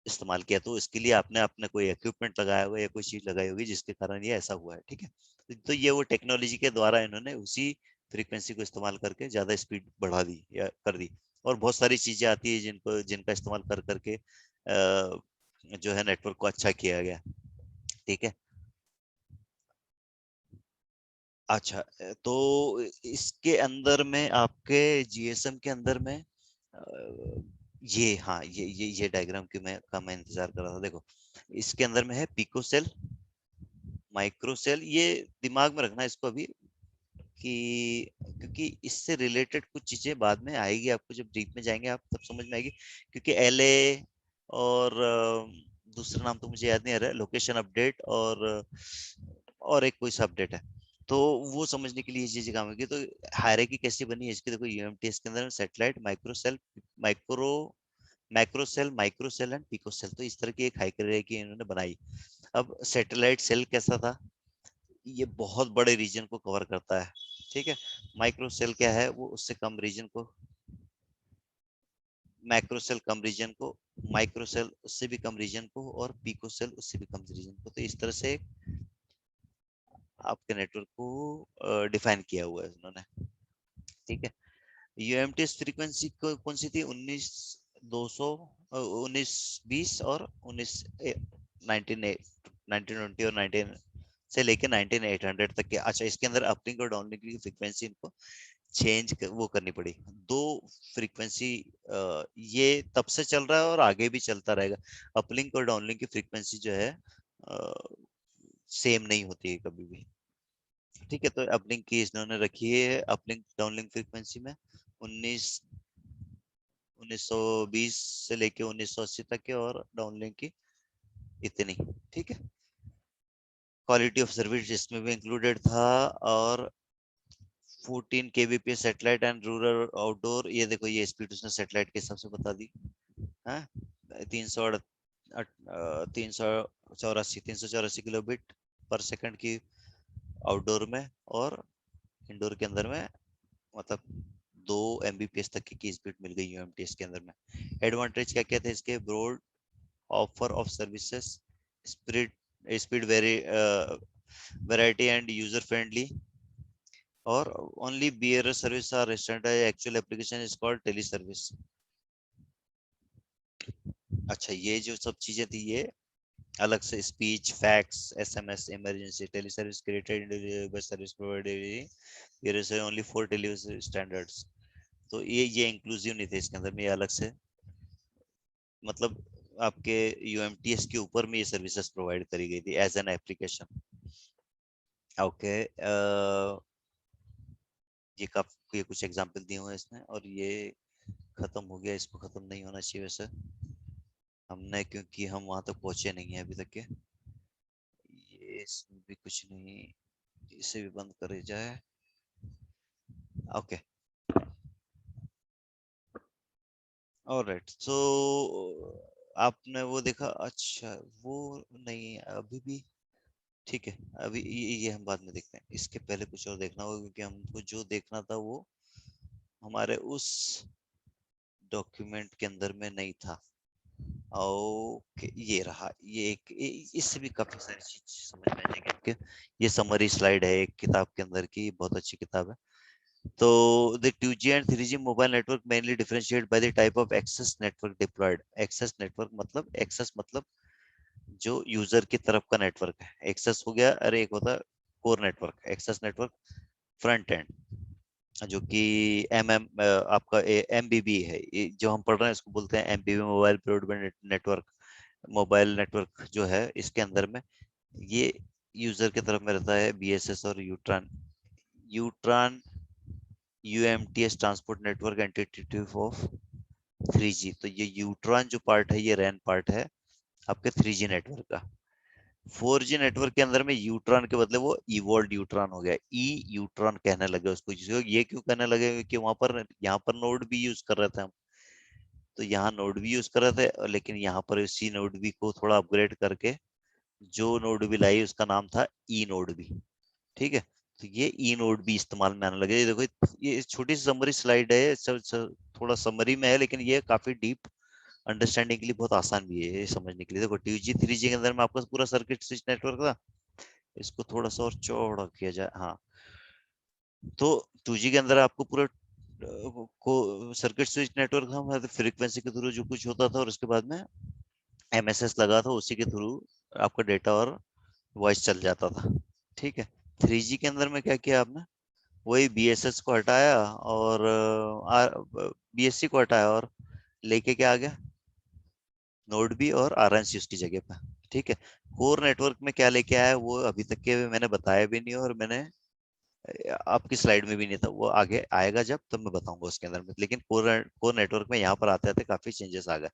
इस्तेमाल किया। तो इसके लिए आपने अपने कोई इक्विपमेंट लगाया हुआ या कोई चीज लगाई होगी, जिसके कारण ये ऐसा हुआ है। ठीक है। तो ये वो टेक्नोलॉजी के द्वारा इन्होंने उसी फ्रीक्वेंसी को इस्तेमाल करके ज्यादा स्पीड बढ़ा दी या कर दी। और बहुत सारी चीजें आती है जिनका इस्तेमाल कर करके जो है नेटवर्क को अच्छा किया गया। ठीक है। अच्छा, तो इसके अंदर में आपके जीएसएम के अंदर में ये, हाँ, ये डायग्राम की मैं इंतजार कर रहा था। देखो, इसके अंदर में है पिको सेल, माइक्रो सेल। ये दिमाग में रखना इसको अभी, कि क्योंकि इससे रिलेटेड कुछ चीजें बाद में आएगी, आपको जब डीप में जाएंगे आप तब समझ में आएगी। क्योंकि एलए और दूसरा नाम तो मुझे याद नहीं आ रहा है, लोकेशन अपडेट, और एक कोई सा अपडेट है, तो वो समझने के लिए ये चीजें काम होगी। तो हायरार्की कैसी बनी है इसकी, देखो, यूएमटीएस के अंदर satellite, micro cell, micro micro cell and pico cell, तो इस तरह की एक हायरार्की इन्होंने बनाई। अब सैटेलाइट सेल कैसा था, ये बहुत बड़े रीजन को कवर करता है। ठीक है। माइक्रो सेल क्या है, वो उससे कम रीजन को मैक्रो सेल कम रीजन को, माइक्रो सेल उससे भी कम रीजन को, और पिको सेल उससे भी कम रीजन को। तो इस तरह से आपके नेटवर्क को डिफाइन किया हुआ है उन्होंने। ठीक है, यूएमटीएस फ्रीक्वेंसी कौन सी थी? 19 200, 1920 और 1920 और 19 से लेके 19800 तक के। अच्छा, इसके अंदर अपलिंक और डाउनलिंक की फ्रीक्वेंसी इनको चेंज वो करनी पड़ी। दो फ्रीक्वेंसी ये तब से चल रहा है और आगे भी चलता रहेगा। अपलिंक और डाउनलिंक की फ्रीक्वेंसी जो है सेम नहीं होती है कभी भी। ठीक है, तो अपलिंक की इन्होंने रखी है, अपलिंक डाउनलिंक फ्रीक्वेंसी में 1920 से लेके 1980 तक के, और डाउनलिंक की इतनी। ठीक है, क्वालिटी ऑफ सर्विस इसमें भी इंक्लूडेड था। और 14 kbps satellite and rural outdoor, ये देखो ये स्पीड उसने सैटेलाइट के हिसाब से बता दी है। 384 किलोबिट पर सेकंड की आउटडोर में, और इंडोर के अंदर में मतलब 2 Mbps तक की स्पीड मिल गई यूएमटीएस के अंदर में। एडवांटेज क्या क्या थे इसके? Broad offer of services, speed speed variety and user friendly, और only bearer service are standard, actual application is called tele service. अच्छा, ये जो सब चीजें थी ये अलग से, speech, fax, SMS, emergency, tele service created by service provider, here is only for tele standards. तो ये इंक्लूसिव नहीं थे इसके अंदर में, ये अलग से मतलब आपके यूएमटीएस के ऊपर में ये सर्विसेज प्रोवाइड करी गई थी एज एन एप्लीकेशन। ओके, ये ये कुछ एग्जांपल दिए हुए हैं इसमें, और ये खत्म हो गया, इसको खत्म नहीं होना चाहिए वैसे हमने, क्योंकि हम वहां तक पहुंचे नहीं है अभी तक के। ये इसमें भी कुछ नहीं, इसे भी बंद करे जाए। Okay, alright. सो आपने वो देखा? अच्छा, वो नहीं अभी भी, ठीक है, अभी ये हम बाद में देखते हैं। इसके पहले कुछ और देखना होगा, क्योंकि हमको जो देखना था वो हमारे उस डॉक्यूमेंट के अंदर में नहीं था। ओके, ये रहा, ये एक इससे भी काफी सारी चीज समझ में आ जाएगी आपके। ये समरी स्लाइड है एक किताब के अंदर की, बहुत अच्छी किताब है। तो the 2G and 3G mobile network mainly differentiated by the type of access network deployed. Access network मतलब, access मतलब जो यूजर की तरफ का नेटवर्क है, एक्सेस हो गया। अरे एक होता है core network, access network front end, जो कि आपका एमबीबी है, जो हम पढ़ रहे हैं इसको बोलते हैं MBB, mobile broadband network. Mobile network जो है इसके अंदर में ये यूजर की तरफ में रहता है बीएसएस और UTRAN. UTRAN UMTS transport network entity of 3G। तो ये यूट्रान जो पार्ट है ये रैन पार्ट है आपके 3G नेटवर्क का। 4G नेटवर्क के अंदर में यूट्रॉन के बदले वो इवोल्ड यूट्रॉन हो गया, ई यूट्रॉन कहने लगे उसको। ये क्यों कहने लगे? क्योंकि वहां पर यहाँ पर नोड भी यूज कर रहे थे हम, तो यहाँ नोड भी यूज कर रहे थे, लेकिन यहाँ पर इसी नोड भी को थोड़ा अपग्रेड करके जो नोड भी लाई उसका नाम था ई नोड भी। ठीक है, तो ये ई नोड भी इस्तेमाल में आने लगे। ये देखो, ये छोटी सी समरी स्लाइड है, थोड़ा समरी में है, लेकिन ये काफी डीप अंडरस्टैंडिंग के लिए बहुत आसान भी है ये समझने के लिए। देखो 2G 3G के अंदर में आपका पूरा सर्किट स्विच नेटवर्क था, इसको थोड़ा सा और चौड़ा किया जाए। हाँ, तो 2G के अंदर आपको पूरा को सर्किट स्विच नेटवर्क था, मतलब फ्रीक्वेंसी के थ्रू जो कुछ होता था, और उसके बाद में एमएसएस लगा था, उसी के थ्रू आपका डेटा और वॉइस चल जाता था। ठीक है, 3G के अंदर में क्या किया आपने? वही बीएसएस को हटाया और बीएससी को हटाया, और लेके क्या आ गया? नोड बी और आरएनसी उसकी जगह पे। ठीक है, कोर नेटवर्क में क्या लेके आया वो अभी तक के मैंने बताया भी नहीं, और मैंने आपकी स्लाइड में भी नहीं था। वो आगे आएगा जब, तब मैं बताऊंगा उसके अंदर में। लेकिन कोर कोर नेटवर्क में यहाँ पर आते आते काफी चेंजेस आ गए।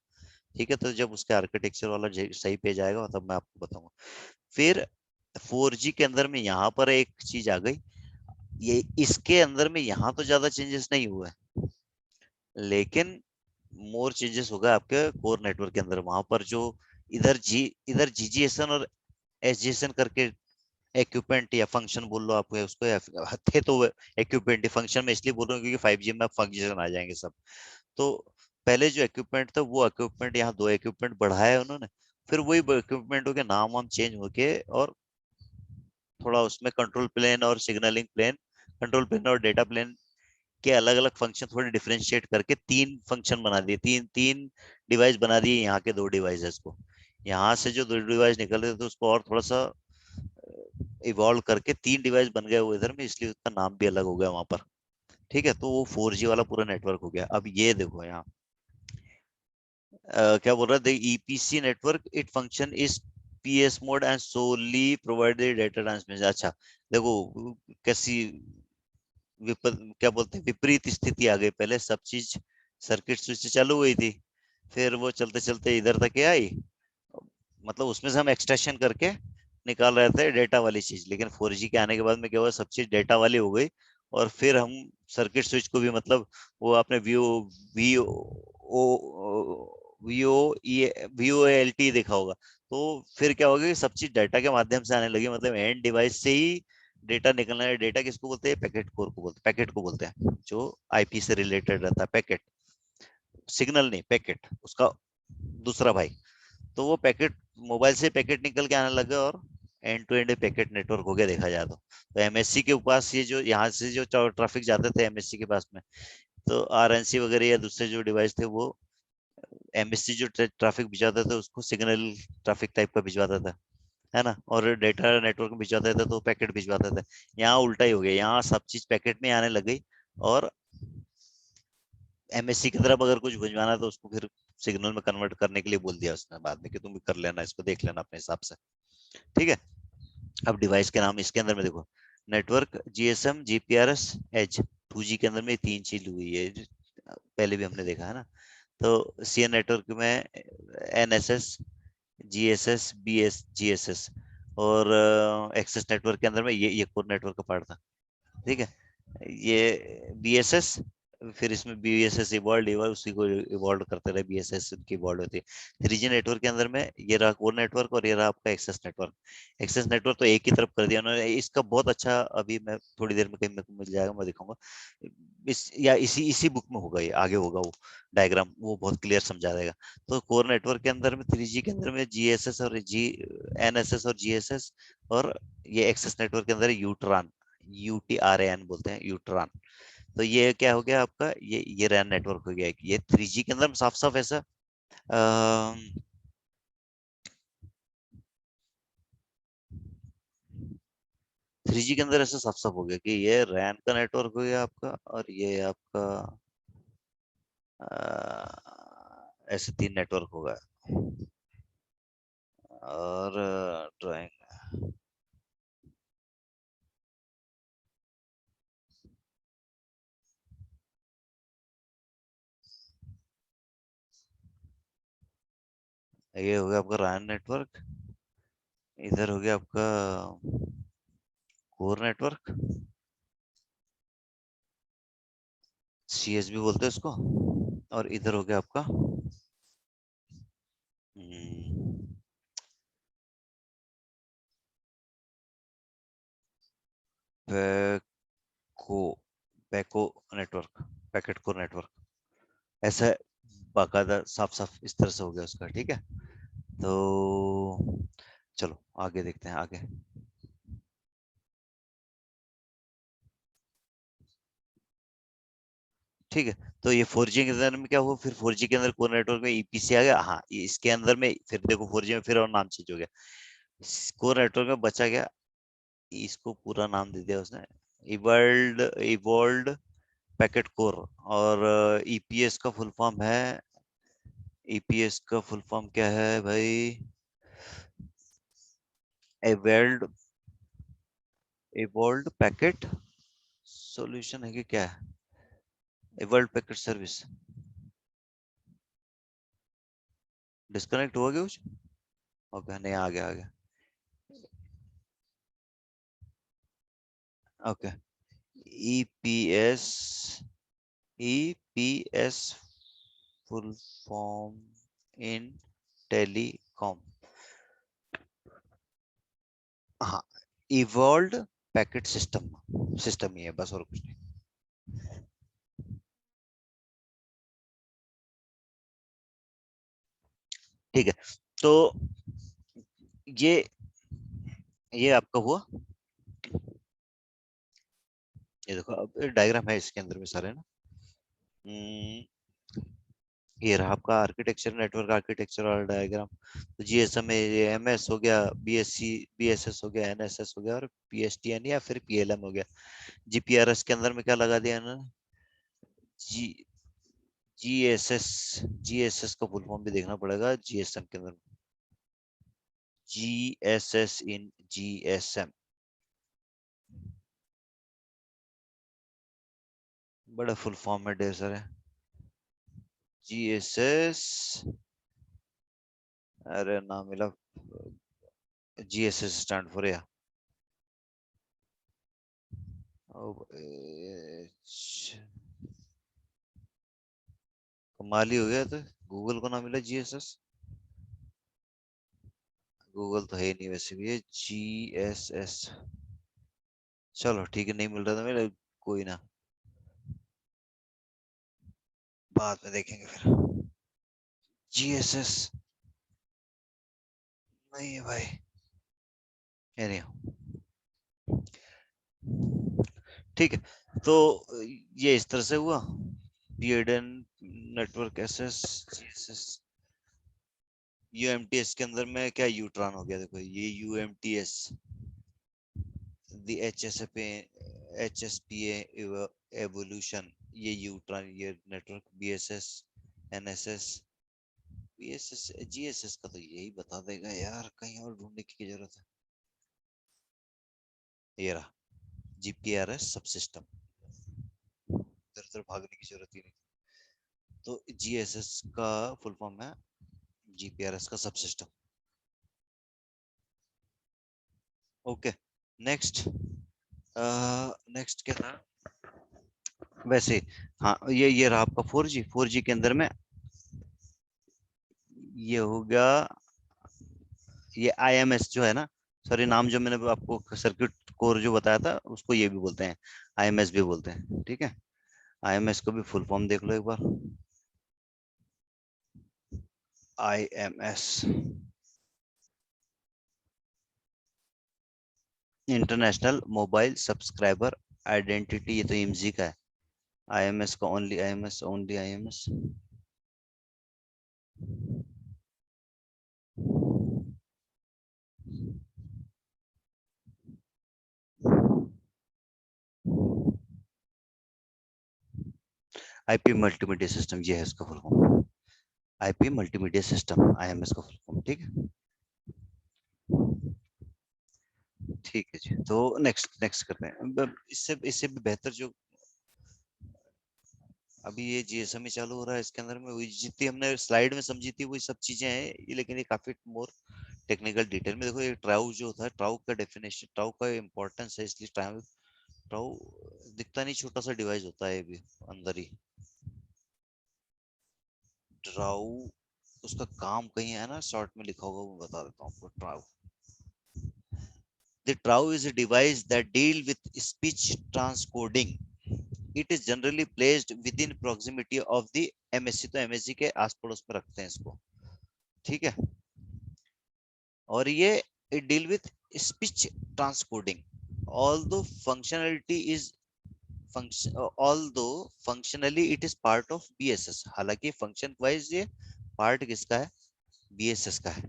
ठीक है, तो जब उसके आर्किटेक्चर वाला सही पेज आएगा तब मैं आपको बताऊंगा। फिर 4G के अंदर में यहाँ पर एक चीज आ गई, ये इसके अंदर में यहाँ तो ज्यादा चेंजेस नहीं हुए, लेकिन मोर चेंजेस हो गए आपके कोर नेटवर्क के अंदर। वहां पर जो इधर जीजीएसएन और एसजीएसएन करके इक्विपमेंट या फंक्शन बोल लो आप उसको, या थे तो इक्विपमेंट फंक्शन में इसलिए बोल रहा हूँ क्योंकि 5G में अब फंक्शन आ जाएंगे सब। तो पहले जो इक्विपमेंट था वो इक्विपमेंट यहाँ 2 इक्विपमेंट बढ़ाया उन्होंने, फिर वही इक्विपमेंटों के नाम वाम चेंज होके और थोड़ा उसमें कंट्रोल प्लेन और सिग्नलिंग प्लेन, कंट्रोल प्लेन और डेटा प्लेन के अलग अलग फंक्शन थोड़े डिफरेंशिएट करके 3 फंक्शन बना दिए, तीन तीन डिवाइस बना दिए यहाँ के 2 डिवाइसेस को। यहाँ से जो 2 डिवाइस निकल रहे थे उसको और थोड़ा सा इवॉल्व करके 3 डिवाइस बन गए वो इधर में, इसलिए उसका नाम भी अलग हो गया वहां पर। ठीक है, तो वो 4G वाला पूरा नेटवर्क हो गया। अब ये देखो यहाँ क्या बोल रहा है, EPC network it function is PS mode and solely provided data transmission. अच्छा देखो कैसी क्या बोलते हैं विपरीत स्थिति आ गई। पहले सब चीज सर्किट स्विच से चालू हुई थी, फिर वो चलते चलते इधर तक आई, मतलब उसमें से हम एक्सट्रैक्शन करके निकाल रहे थे डेटा वाली चीज, लेकिन 4G के आने के बाद में क्या हुआ, सब चीज डेटा वाली हो गई। और फिर हम सर्किट स्विच को भी, मतलब वो आपने वी ओ VoLT देखा होगा। तो फिर क्या होगा कि सब चीज डेटा के माध्यम से आने लगी, मतलब एंड डिवाइस से ही डेटा निकलना है। डेटा किसको बोलते हैं, पैकेट कोर को बोलते हैं, पैकेट को बोलते हैं, जो आईपी से रिलेटेड रहता है। पैकेट, सिग्नल नहीं, पैकेट उसका दूसरा भाई। तो वो पैकेट, मोबाइल से पैकेट निकल के आने लगे और end to end packet network हो गया देखा जाए तो एमएससी के पास ये जो यहाँ से जो ट्रैफिक जाते थे एमएससी के पास में, तो आरएनसी वगैरह या दूसरे जो डिवाइस थे वो एमएससी जो ट्रैफिक भिजवाता था उसको सिग्नल ट्रैफिक टाइप का भिजवाता था, है ना, और डेटा नेटवर्क में भिजवाता था तो पैकेट भिजवाता था। यहाँ उल्टा ही हो गया, यहाँ सब चीज पैकेट में आने लग गई और एमएससी की तरफ अगर कुछ भिजवाना तो उसको फिर सिग्नल में कन्वर्ट करने के लिए बोल दिया उसने बाद में कि तुम भी कर लेना, इसको देख लेना अपने हिसाब से। ठीक है, अब डिवाइस के नाम इसके अंदर में देखो, network, GSM, GPRS, as. 2G के अंदर में 3 चीज हुई है, पहले भी हमने देखा है ना। तो सीएन नेटवर्क में एनएसएस, जीएसएस, बीएस, जीएसएस, और एक्सेस नेटवर्क के अंदर में ये कोर नेटवर्क का पार्ट था। ठीक है, ये बीएसएस, फिर इसमें बीएसएस इवॉल्व इवॉल्व उसी को इवॉल्व करते रहे, बीएसएस उनकी इवॉल्व होती है। 3G नेटवर्क के अंदर में ये रहा कोर नेटवर्क और ये रहा आपका एक्सेस नेटवर्क। एक्सेस नेटवर्क तो एक ही तरफ कर दिया उन्होंने, इसका बहुत अच्छा, अभी मैं थोड़ी देर में कहीं मेरे को मिल जाएगा, मैं दिखाऊंगा इस या इसी इसी बुक में होगा, ये आगे होगा वो डायग्राम, वो बहुत क्लियर समझा देगा। तो कोर नेटवर्क के अंदर में 3G के अंदर में जीएसएस और जी एनएसएस और जीएसएस, और ये एक्सेस नेटवर्क के अंदर यूट्रान, UTRAN बोलते हैं, यूट्रान। तो ये क्या हो गया आपका, ये रैन नेटवर्क हो गया। ये 3G के अंदर साफ साफ ऐसा 3G के अंदर ऐसा साफ साफ हो गया कि ये रैन का नेटवर्क हो गया आपका, और ये आपका ऐसे 3 नेटवर्क होगा। और ड्राइंग, ये हो गया आपका रैन नेटवर्क, इधर हो गया आपका कोर नेटवर्क, CSB बोलते हैं उसको, और इधर हो गया आपका पैको पैको नेटवर्क, पैकेट कोर नेटवर्क, ऐसा बाकायदा साफ साफ इस तरह से हो गया उसका। ठीक है, तो चलो आगे देखते हैं आगे। ठीक है, तो ये 4G के अंदर में क्या हुआ, फिर 4G के अंदर कोर नेटवर्क में ईपीसी आ गया। हाँ, इसके अंदर में फिर देखो 4G में फिर और नाम चेंज हो गया, कोर नेटवर्क में बचा गया, इसको पूरा नाम दे दिया उसने, इवॉल्ड इवॉल्ड पैकेट कोर। और ईपीएस का फुल फॉर्म है, ईपीएस का फुल फॉर्म क्या है भाई, इवॉल्ड इवॉल्ड पैकेट सॉल्यूशन है कि क्या है, इवॉल्ड पैकेट सर्विस। डिस्कनेक्ट हुआ क्या कुछ, ओके नहीं आ गया आ गया, okay. EPS, EPS full form in telecom, हाँ, इवॉल्व पैकेट सिस्टम, सिस्टम ही है बस और कुछ नहीं। ठीक है, तो ये ये आपका हुआ। ये देखो अब डायग्राम है इसके अंदर में सारे ना। हम्म, ये रहा आपका आर्किटेक्चर, नेटवर्क आर्किटेक्चर और डायग्राम। तो जीएसएम में ये एमएस हो गया, बीएससी बीएसएस हो गया, एनएसएस हो गया, और पीएसटीएन या फिर पीएलएम हो गया। जीपीआरएस के अंदर में क्या लगा दिया इन्होंने, जी जीएसएस। जीएसएस का फुल फॉर्म भी देखना पड़ेगा जीएसएम के अंदर। जीएसएस इन जीएसएम, बड़ा फुल फॉर्म है, ढेर सारे। जीएसएस, अरे नाम मिला, जीएसएस स्टैंड फॉर या कमाल ही हो गया। तो गूगल को ना मिला जीएसएस, गूगल तो है ही नहीं वैसे भी। है जीएसएस, चलो ठीक है, नहीं मिल रहा था मेरा, कोई ना, बाद में देखेंगे फिर। जीएसएस नहीं है भाई, नहीं। ठीक है, तो ये इस तरह से हुआ। पीएडएन, नेटवर्क एसएस, जीएसएस। यूएमटीएस के अंदर में क्या यूट्रॉन हो गया, देखो ये यूएमटीएस, दी एचएसपीए एवोल्यूशन, ये यूट्रॉन, ये network, BSS, NSS, BSS, GSS का तो यही बता देगा यार, कहीं और ढूंढने की जरूरत है। ये रहा जीपीआरएस सब सिस्टम, इधर उधर भागने की जरूरत ही नहीं। तो जीएसएस का फुल फॉर्म है जीपीआरएस का सब सिस्टम। ओके, नेक्स्ट, नेक्स्ट क्या था वैसे। हाँ, ये रहा आपका 4G। 4G के अंदर में ये हो गया, ये आईएमएस जो है ना, सॉरी नाम जो मैंने आपको सर्किट कोर जो बताया था उसको ये भी बोलते हैं, आईएमएस भी बोलते हैं, ठीक है। आईएमएस को भी फुल फॉर्म देख लो एक बार। IMS, international mobile subscriber identity, ये तो इमजी का है। आईएमएस का only IMS, only IMS. IP multimedia system, ये है इसका full form, IP multimedia system, IMS का फुल फॉर्म, ठीक है। ठीक है जी, तो नेक्स्ट नेक्स्ट करते हैं। इससे इससे भी बेहतर जो अभी ये जीएसएम ही चालू हो रहा है, इसके अंदर में वही जितनी हमने स्लाइड में समझी थी वही सब चीजें हैं ये, लेकिन ये काफी मोर टेक्निकल डिटेल में। देखो ये ट्राउ जो होता है, ट्राउ का डेफिनेशन, ट्राउ का इंपॉर्टेंस है, इसलिए ट्राउ, ट्राउ दिखता नहीं, छोटा सा डिवाइस होता है ये भी अंदर ही। ट्राउ, उसका काम कहीं है ना, शॉर्ट में लिखा होगा, वो बता देता हूँ आपको। ट्राउ, the trau is a device that deal with speech transcoding. It is generally placed within proximity of the MSC, तो MSC के आस पड़ोस में रखते हैं इसको, ठीक है। और ये it deal with speech transcoding, although functionality is function, although functionally it is part of BSS, हालांकि function wise ये part किसका है, BSS का है।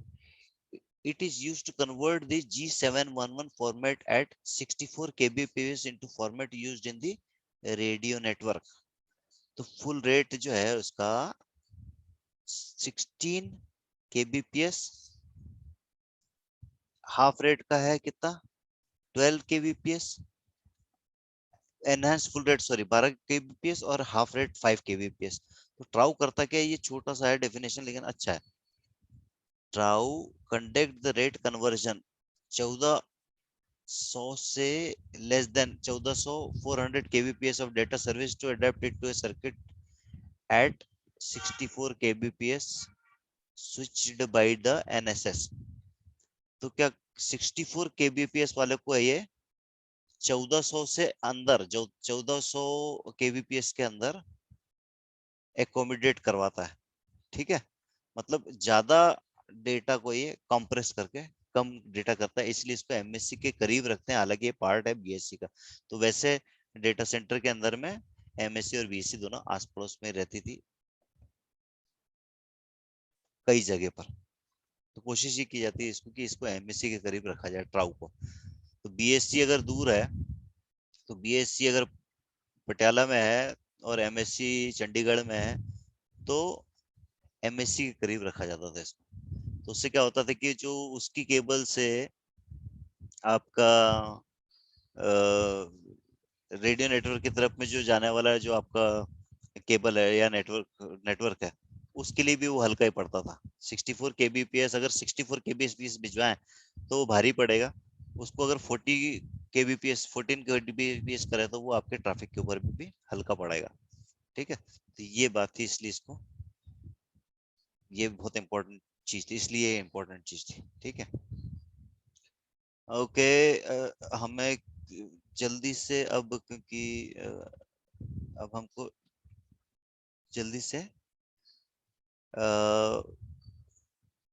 It is used to convert the G711 format at 64 kbps into format used in the radio network. तो full rate जो है उसका 16 kbps, हाफ रेट का है कितना, 12 kbps, enhance full rate sorry 12 kbps, और हाफ रेट 5 kbps। तो ट्राउ करता क्या है, ये छोटा सा है डेफिनेशन लेकिन अच्छा है। ट्राउ कंडक्ट द रेट कन्वर्जन 1400 से less than 1400 400 kbps of data service to adapt it to a circuit at 64 kbps switched by the NSS। तो क्या 64 kbps वाले को है ये 1400 से अंदर, जो 1400 kbps के अंदर एकोमोडेट करवाता है, ठीक है। मतलब ज्यादा डेटा को ये कंप्रेस करके कम डेटा करता है, इसलिए इसको एमएससी के करीब रखते हैं, हालांकि ये पार्ट है बीएससी का। तो वैसे डेटा सेंटर के अंदर में एमएससी और बीएससी दोनों आस पड़ोस में रहती थी कई जगह पर। तो कोशिश ये की जाती है इसको कि इसको एमएससी के करीब रखा जाए ट्राउ को। तो बीएससी अगर दूर है, तो बीएससी अगर पटियाला में है और एमएससी चंडीगढ़ में है, तो एमएससी के करीब रखा जाता था इसको। तो उससे क्या होता था कि जो उसकी केबल से आपका रेडियो नेटवर्क की तरफ में जो जाने वाला है, जो आपका केबल है या नेटवर्क नेटवर्क है, उसके लिए भी वो हल्का ही पड़ता था। 64 kbps, अगर 64 kbps भिजवाएं तो वो भारी पड़ेगा। उसको अगर 40 kbps 14 kbps करे तो वो आपके ट्रैफिक के ऊपर भी हल्का पड़ेगा। ठीक है, तो ये बात थी, इसलिए इसको, ये बहुत इंपॉर्टेंट चीज थी, इसलिए इंपॉर्टेंट चीज थी। ठीक है, ओके। हमें जल्दी से अब, क्योंकि अब हमको जल्दी से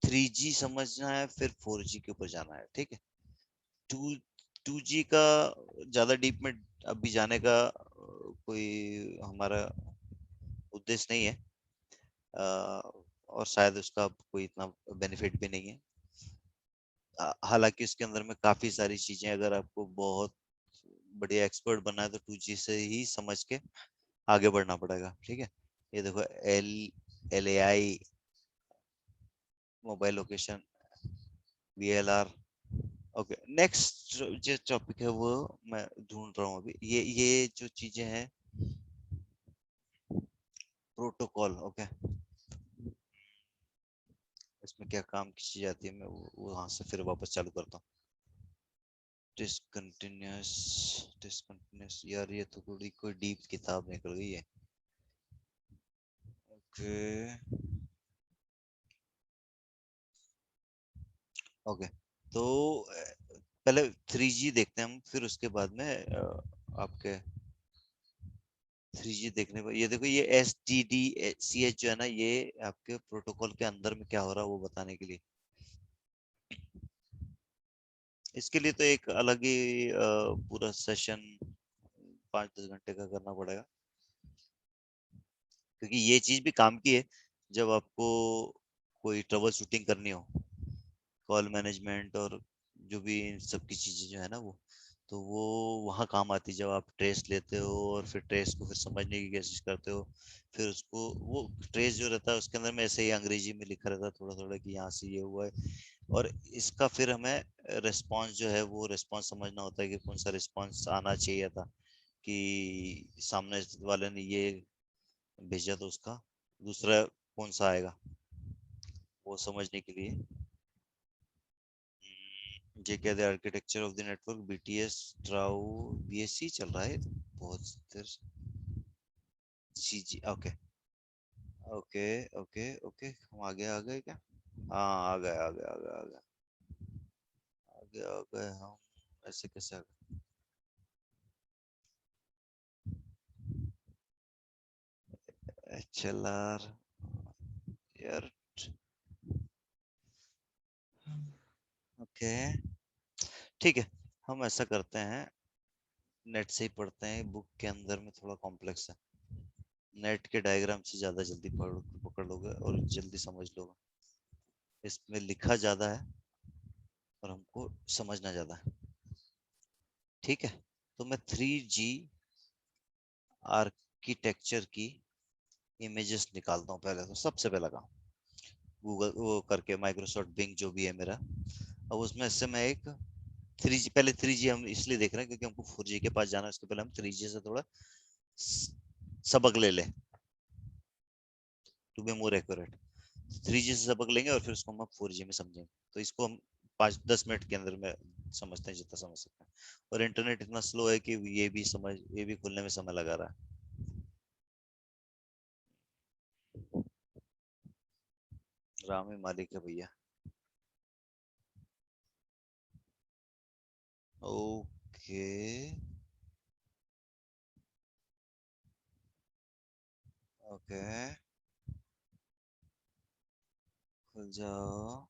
3G समझना है, फिर 4G के ऊपर जाना है। ठीक है, टू 2G का ज्यादा डीप में अभी जाने का कोई हमारा उद्देश्य नहीं है, और शायद उसका कोई इतना बेनिफिट भी नहीं है। हालांकि उसके अंदर में काफी सारी चीजें, अगर आपको बहुत बढ़िया एक्सपर्ट बनना है तो 2G से ही समझ के आगे बढ़ना पड़ेगा। ठीक है, ये देखो, LAI, mobile location, VLR। Okay, next जो टॉपिक है वो मैं ढूंढ रहा हूँ अभी, ये जो चीजें हैं, प्रोटोकॉल। ओके, इसमें क्या काम की चीज आती है, मैं वो वहां से फिर वापस चालू करता हूँ। डिसकंटिन्यूस, डिसकंटिन्यूस, यार ये तो थोड़ी कोई डीप किताब निकल गई है। ओके, ओके, तो पहले 3G देखते हैं हम, फिर उसके बाद में आपके 3G देखने पर, ये देखो, ये SDDCH जो है ना, ये आपके प्रोटोकॉल के अंदर में क्या हो रहा है वो बताने के लिए। इसके लिए तो एक अलग ही पूरा सेशन 5-10 घंटे का करना पड़ेगा, क्योंकि ये चीज भी काम की है जब आपको कोई ट्रबल शूटिंग करनी हो, कॉल मैनेजमेंट और जो भी इन सब की चीजें जो है ना, वो तो वो वहाँ काम आती है, जब आप ट्रेस लेते हो और फिर ट्रेस को फिर समझने की कोशिश करते हो। फिर उसको, वो ट्रेस जो रहता है उसके अंदर में ऐसे ही अंग्रेजी में लिखा रहता है थोड़ा थोड़ा कि यहाँ से ये हुआ है, और इसका फिर हमें रिस्पॉन्स जो है वो रिस्पॉन्स समझना होता है कि कौन सा रिस्पॉन्स आना चाहिए था, कि सामने वाले ने ये भेजा तो उसका दूसरा कौन सा आएगा, वो समझने के लिए। ये क्या, the architecture of the network, BTS, ट्राउ, BSC चल रहा है बहुत देर से। CG, okay, okay, okay, okay, हम आ गए क्या? हाँ, आ गए, आ गए, आ गए, आ गए, आ गए हम। ऐसे कैसे आ गए? HLR, यार, ओके, ठीक है, हम ऐसा करते हैं, नेट से ही पढ़ते हैं, बुक के अंदर में थोड़ा कॉम्प्लेक्स है। नेट के डायग्राम से ज्यादा जल्दी पकड़ लोगे और जल्दी समझ लोगे, इसमें लिखा ज्यादा है और हमको समझना ज्यादा है। ठीक है, तो मैं 3G आर्किटेक्चर की इमेजेस निकालता हूँ पहले, तो सबसे पहला काम गूगल वो करके, माइक्रोसॉफ्ट बिंग जो भी है मेरा। अब उसमें से मैं एक 3G, पहले 3G हम इसलिए देख रहे हैं क्योंकि हमको 4G के पास जाना है, उसके पहले हम 3G से थोड़ा सबक ले लें, to be more accurate. 3G से सबक लेंगे और फिर उसको हम 4G में समझेंगे। तो इसको हम 5-10 मिनट के अंदर में समझते हैं, जितना समझ सकते हैं। और इंटरनेट इतना स्लो है कि ये भी खुलने में समय लगा रहा है। राम ही मालिक है भैया। ओके, ओके, खुल जाओ।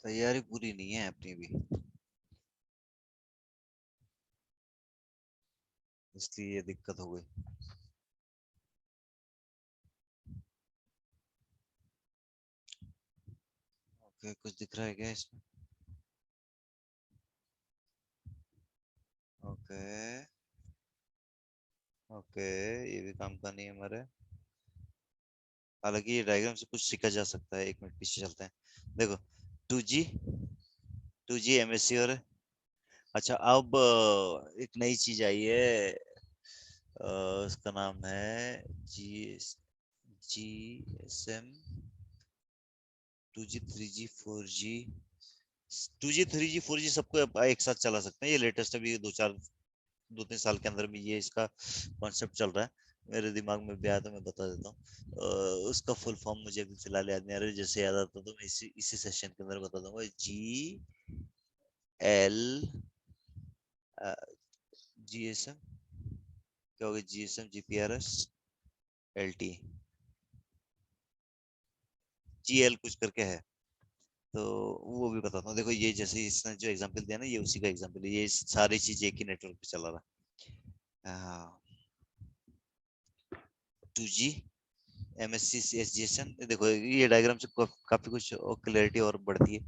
तैयारी पूरी नहीं है अपनी भी, इसलिए ये दिक्कत हो गई। ओके, कुछ दिख रहा है क्या इसमें? ओके। ओके, ये भी काम का नहीं है हमारे। हालांकि ये डायग्राम से कुछ सीखा जा सकता है, 1 मिनट पीछे चलते हैं। देखो, 2G, 2G MSC और अच्छा, अब एक नई चीज आई है। उसका नाम है जी GSM, 2G 3G 4G। 2G 3G 4G सबको एक साथ चला सकते हैं, ये लेटेस्ट अभी 2-3 साल के अंदर में ये इसका कॉन्सेप्ट चल रहा है। मेरे दिमाग में भी आया तो मैं बता देता हूँ। उसका फुल फॉर्म मुझे अभी फिलहाल याद नहीं आ रहा है, जैसे याद आता तो मैं इसी सेशन के अंदर बता दूंगा। GSM, क्या होगा? GSM GPRS LTE, GL कुछ करके है। तो वो भी बताता हूँ। देखो, ये जैसे इसने जो एग्जांपल दिया ना, ये उसी का एग्जांपल है। ये सारी चीज एक ही नेटवर्क पे चला रहा है। 2G MSC SGSN, देखो ये डायग्राम से काफी कुछ क्लैरिटी और बढ़ती है।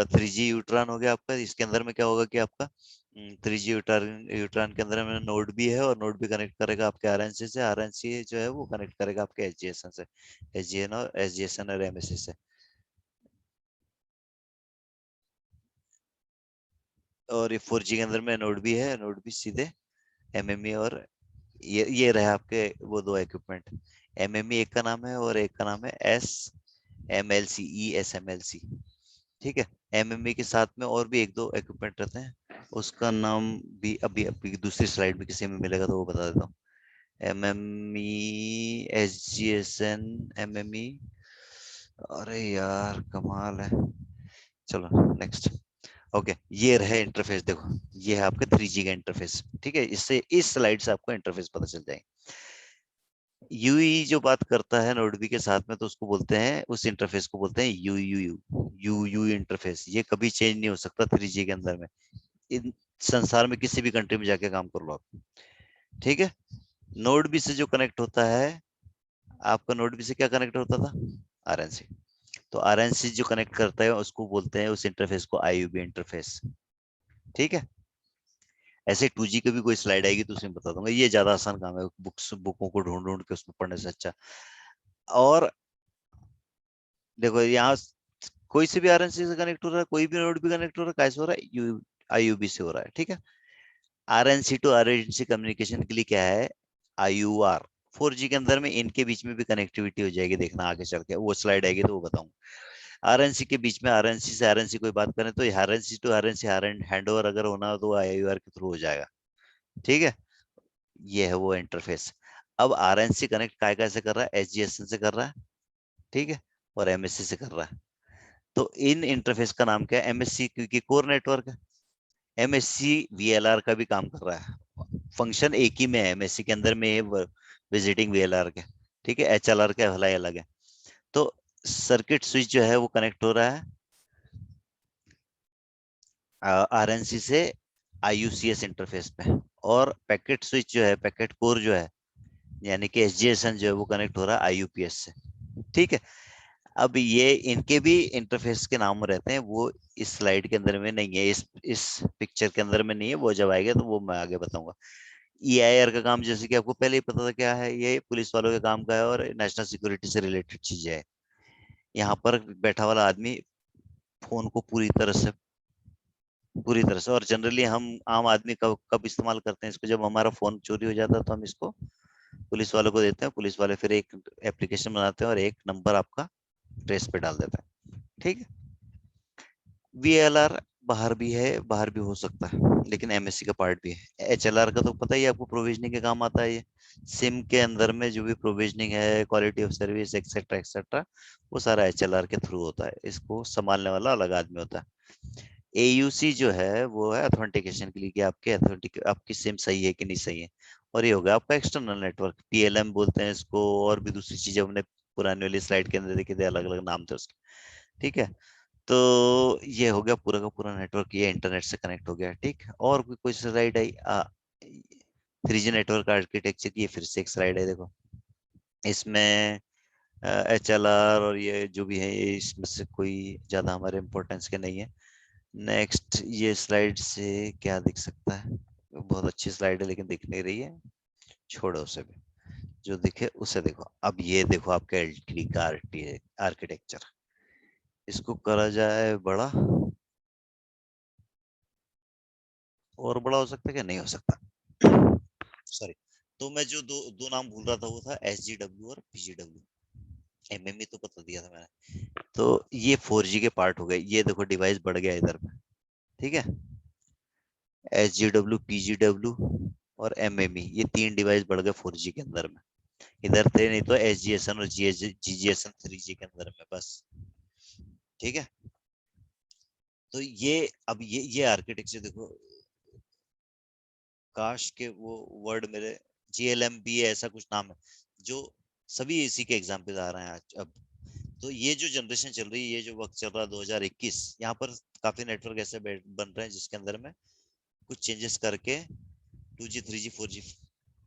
3G यूट्रान हो गया आपका। इसके अंदर में क्या होगा कि आपका 3G यूट्रान यूट्रान के अंदर में नोड भी है, और नोड भी कनेक्ट करेगा आपके RNC से। RNC जो है वो कनेक्ट करेगा आपके SGSN से, SGN और MSC से। और ये 4G के अंदर में नोड भी है, नोड भी सीधे MME और ये रहे आपके वो दो इक्विपमेंट। MME एक का नाम है, और एक का नाम है SMLC। ठीक है। MME के साथ में और भी एक दो इक्विपमेंट रहते हैं, उसका नाम भी अभी अभी दूसरी स्लाइड में किसी में मिलेगा तो वो बता देता हूँ। MME SGSN MME, अरे यार कमाल है। चलो नेक्स्ट। ओके, ये रहे इंटरफेस। देखो, ये है आपका 3G का इंटरफेस। ठीक है, इससे इस स्लाइड से आपको इंटरफेस पता चल जाएगा। यूई जो बात करता है नोड बी के साथ में, तो उसको बोलते हैं, उस इंटरफेस को बोलते हैं यू इंटरफेस। ये कभी चेंज नहीं हो सकता 3G के अंदर में। इन संसार में किसी भी कंट्री में जाके काम कर लो आप। ठीक है। नोड बी से जो कनेक्ट होता है, आपका नोड बी से क्या कनेक्ट होता था? RNC। तो RNC जो कनेक्ट करता है उसको बोलते हैं, उस इंटरफेस को IUB इंटरफेस। ठीक है। ऐसे 2G की भी कोई स्लाइड आएगी तो उसमें बता दूंगा। ये ज्यादा आसान काम है, बुकों को ढूंढ ढूंढ के उसमें पढ़ने से अच्छा। और देखो यहाँ कोई से भी RNC से कनेक्ट हो रहा है, कोई भी नोड भी कनेक्ट हो रहा है, कैसे हो रहा है? IUB से हो रहा है। ठीक है। RNC टू RNC कम्युनिकेशन के लिए क्या है? IUR। 4G के अंदर में इनके बीच में भी कनेक्टिविटी हो जाएगी, देखना आगे चल के वो स्लाइड आएगी तो वो बताऊंगा। RNC के बीच में RNC से RNC कोई बात करें तो RNC to RNC hand over अगर होना हो तो IUR के थ्रू हो जाएगा। ठीक है। ये है वो इंटरफेस। अब RNC कनेक्ट काय काय से कर रहा है? SGSN से कर रहा है। ठीक है। और MSC से कर रहा है। तो इन इंटरफेस का नाम क्या है? MSC, क्योंकि कोर नेटवर्क है। MSC VLR का भी काम कर रहा है। फंक्शन एक ही में है MSC के अंदर में, विजिटिंग VLR के। ठीक है। HLR का भला अलग है। तो सर्किट स्विच जो है वो कनेक्ट हो रहा है RNC से IUCS इंटरफेस पे। और पैकेट स्विच जो है, पैकेट कोर जो है, यानी कि SGSN जो है वो कनेक्ट हो रहा है IUPS से। ठीक है। अब ये इनके भी इंटरफेस के नाम रहते हैं, वो इस स्लाइड के अंदर में नहीं है, इस पिक्चर के अंदर में नहीं है। वो जब आएगा तो वो मैं आगे बताऊंगा। EIR का काम जैसे कि आपको पहले ही पता था क्या है, ये पुलिस वालों के काम का है और नेशनल सिक्योरिटी से रिलेटेड चीज है। यहाँ पर बैठा वाला आदमी फोन को पूरी तरह से और जनरली हम आम आदमी कब कब इस्तेमाल करते हैं इसको? जब हमारा फोन चोरी हो जाता है तो हम इसको पुलिस वालों को देते हैं। पुलिस वाले फिर एक एप्लीकेशन बनाते हैं और एक नंबर आपका ट्रेस पे डाल देता है। ठीक है। VLR बाहर भी है, बाहर भी हो सकता है, लेकिन एमएससी का पार्ट भी है। एचएलआर का तो पता ही है आपको, प्रोविजनिंग के काम आता है ये। सिम के अंदर में जो भी प्रोविजनिंग है, quality of service etcetera etcetera, वो सारा एचएलआर के थ्रू होता है। इसको संभालने वाला अलग आदमी होता है। एयूसी जो है वो है ऑथेंटिकेशन के लिए, कि आपके ऑथेंटिक आपकी सिम सही है कि नहीं सही है। और ये होगा आपका एक्सटर्नल नेटवर्क, पीएलएम बोलते हैं इसको, और भी दूसरी चीजें हमने पुरानी वाली स्लाइड के अंदर देखे थे, अलग अलग नाम थे उसके। ठीक है, तो ये हो गया पूरा का पूरा नेटवर्क, ये इंटरनेट से कनेक्ट हो गया। ठीक, और कोई slide I 3G network architecture की, ये फिर से एक स्लाइड है, देखो इसमें एचएलआर और ये जो भी है, ये इसमें से कोई ज्यादा हमारे इम्पोर्टेंस के नहीं है। नेक्स्ट, ये स्लाइड से क्या दिख सकता है? बहुत अच्छी स्लाइड है लेकिन दिख नहीं रही है, छोड़ो उसे भी, जो दिखे उसे देखो। अब ये देखो आपका एलटीडी का आर्किटेक्चर, इसको करा जाए बड़ा, और बड़ा हो सकता है क्या? नहीं हो सकता, सॉरी। तो मैं जो दो दो नाम भूल रहा था वो था SGW और PGW। एमएमई तो बता दिया था मैंने। तो ये 4G के पार्ट हो गए, ये देखो डिवाइस बढ़ गया इधर में। ठीक है, SGW, PGW और एमएमई, ये तीन डिवाइस बढ़ गए 4G के अंदर में। इधर थे नहीं तो SGSN और GGSN 3G के अंदर में बस। ठीक है, तो ये अब ये आर्किटेक्चर देखो, काश के वो वर्ड मेरे, GLMB ऐसा कुछ नाम है, जो सभी इसी के एग्जाम्पल आ रहे हैं आज अब। तो ये जो जनरेशन चल रही है, ये जो वक्त चल रहा है 2021, यहाँ पर काफी नेटवर्क ऐसे बन रहे हैं जिसके अंदर में कुछ चेंजेस करके 2G 3G 4G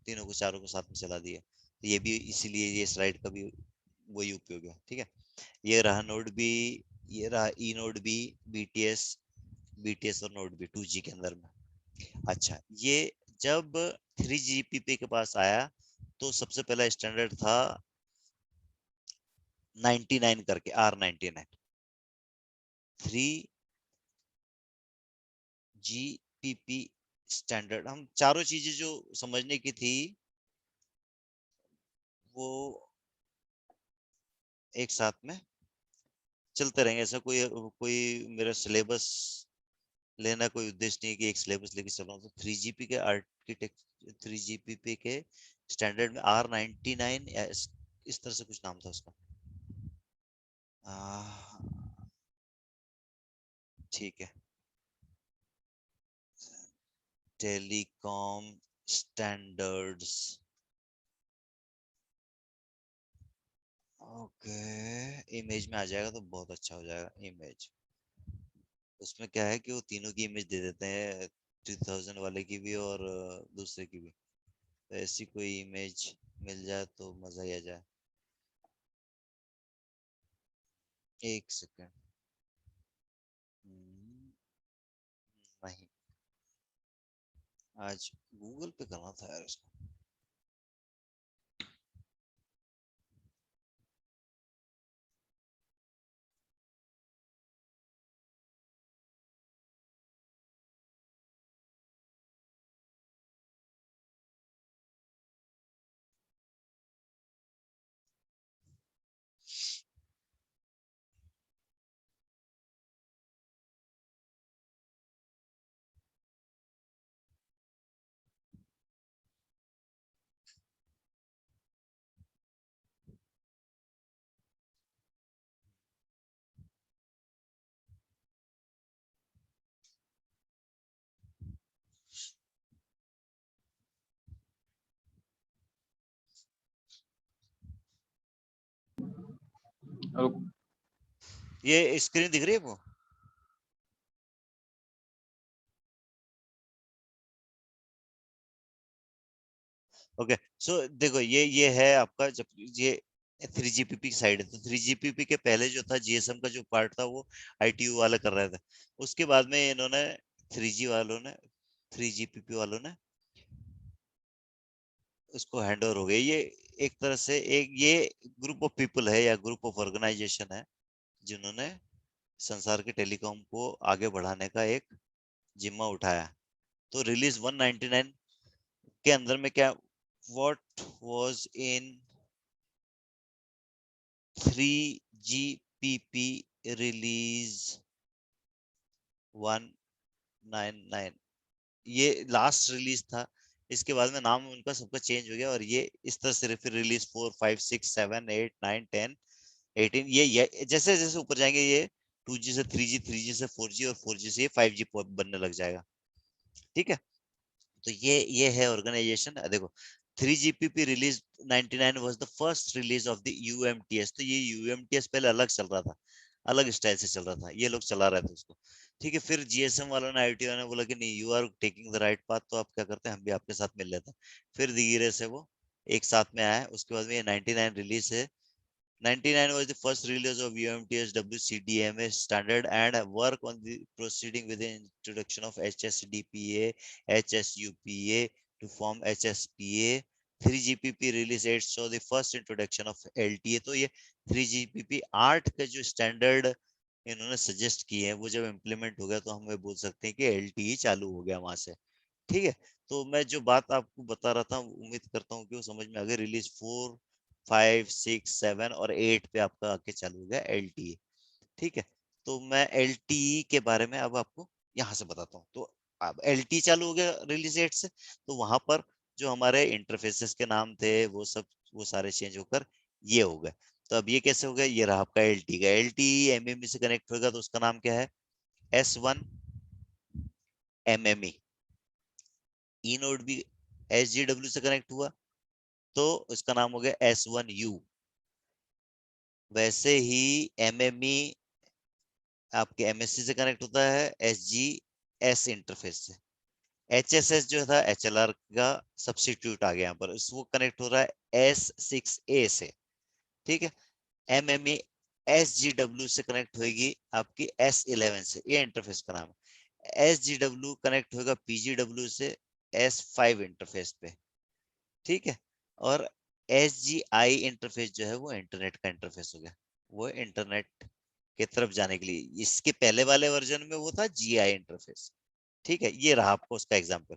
तीनों को चारों को साथ में चला दिया। तो ये भी इसीलिए ये स्लाइड का भी वही उपयोग है। ठीक है, ये रहा नोड बी, ये रहा ई नोड बी, बीटीएस और नोड बी 2G के अंदर में। अच्छा, ये जब 3GPP के पास आया तो सबसे पहला स्टैंडर्ड था 99 करके, R99। 3GPP स्टैंडर्ड, हम चारों चीजें जो समझने की थी वो एक साथ में चलते रहेंगे। ऐसा कोई कोई मेरा सिलेबस लेना कोई उद्देश्य नहीं है कि एक सिलेबस लेके चल रहा हूँ। तो 3GP के आर्किटेक्ट, 3GPP के स्टैंडर्ड में R99 या इस तरह से कुछ नाम था उसका। ठीक है, टेलीकॉम स्टैंडर्ड्स, ओके, इमेज में आ जाएगा तो बहुत अच्छा हो जाएगा। इमेज, उसमें क्या है कि वो तीनों की इमेज दे देते हैं, 2000 वाले की भी और दूसरे की भी। तो ऐसी कोई इमेज मिल जाए तो मजा ही आ जाए। एक सेकेंड, नहीं, आज गूगल पे करना था यार इसको। ये स्क्रीन दिख रही है वो? ओके, सो देखो ये है आपका, जब ये 3GPP की साइड है, तो 3GPP के पहले जो था जीएसएम का जो पार्ट था वो आईटीयू वाला कर रहे थे। उसके बाद में इन्होंने 3G वालों ने, 3GPP वालों ने उसको हैंड ओवर हो गया। ये एक तरह से एक ये ग्रुप ऑफ पीपल है या ग्रुप ऑफ ऑर्गेनाइजेशन है जिन्होंने संसार के टेलीकॉम को आगे बढ़ाने का एक जिम्मा उठाया। तो रिलीज 199 के अंदर में क्या, what was in 3GPP release 199 ये लास्ट रिलीज था। इसके बाद में नाम उनका सबका चेंज हो गया और ये इस तरह से फिर रिलीज 4 5 6 7 8 9 10 18 ये जैसे जैसे ऊपर जाएंगे ये 2G से 3G, 3G से 4G और 4G से ये 5G बनने लग जाएगा। ठीक है, तो ये है ऑर्गेनाइजेशन। देखो 3GPP release 99 was the first release of the UMTS. तो ये यूएमटीएस पहले अलग चल रहा था, अलग स्टाइल से चल रहा था, ये लोग चला रहे थे उसको। ठीक है, फिर जीएसएम वालों ने, आईटी वालों ने बोला कि नहीं, you are taking the right path, तो आप क्या करते हैं, हम भी आपके साथ मिल लेते हैं। फिर धीरे से वो एक साथ में आया। उसके बाद में ये 99 रिलीज है। 99 was the first release of UMTS WCDMA standard and work on the proceeding with the introduction of HSDPA, HSUPA to form HSPA. 3GPP release 8 saw the first introduction of LTA। तो ये 3GPP 8 का जो standard इन्होंने suggest किए हैं वो जब implement हो गया तो हमें बोल सकते हैं कि LTE चालू हो गया वहां से। ठीक है, तो मैं जो बात आपको बता रहा था उम्मीद करता हूँ कि वो समझ में आ गई। रिलीज 4 5 6 7 और 8 पे आपका आके चालू हो गया LTE। ठीक है, तो मैं LTE के बारे में अब आपको यहाँ से बताता हूँ। तो अब LTE चालू हो गया रिलीज 8 से, तो वहां पर जो हमारे इंटरफेसेस के नाम थे वो सब वो सारे चेंज होकर ये हो गए। तो अब ये कैसे हो गया, ये रहा आपका LTE का। LTE MME से कनेक्ट होगा तो उसका नाम क्या है, S1 MME। ई नोड भी SGW से कनेक्ट हुआ तो इसका नाम हो गया S1U। वैसे ही MME आपके MSC से कनेक्ट होता है SGS इंटरफेस से। HSS जो था HLR का सब्सिट्यूट आ गया यहाँ पर, वो कनेक्ट हो रहा है S6A से। ठीक है, MME SGW से कनेक्ट होगी आपकी S11 से, ये इंटरफेस का नाम है। SGW कनेक्ट होगा PGW से S5 इंटरफेस पे। ठीक है, और SGI इंटरफेस जो है वो इंटरनेट का इंटरफेस हो गया, वो इंटरनेट की तरफ जाने के लिए। इसके पहले वाले वर्जन में वो था GI इंटरफेस। ठीक है, ये रहा आपको उसका एग्जांपल।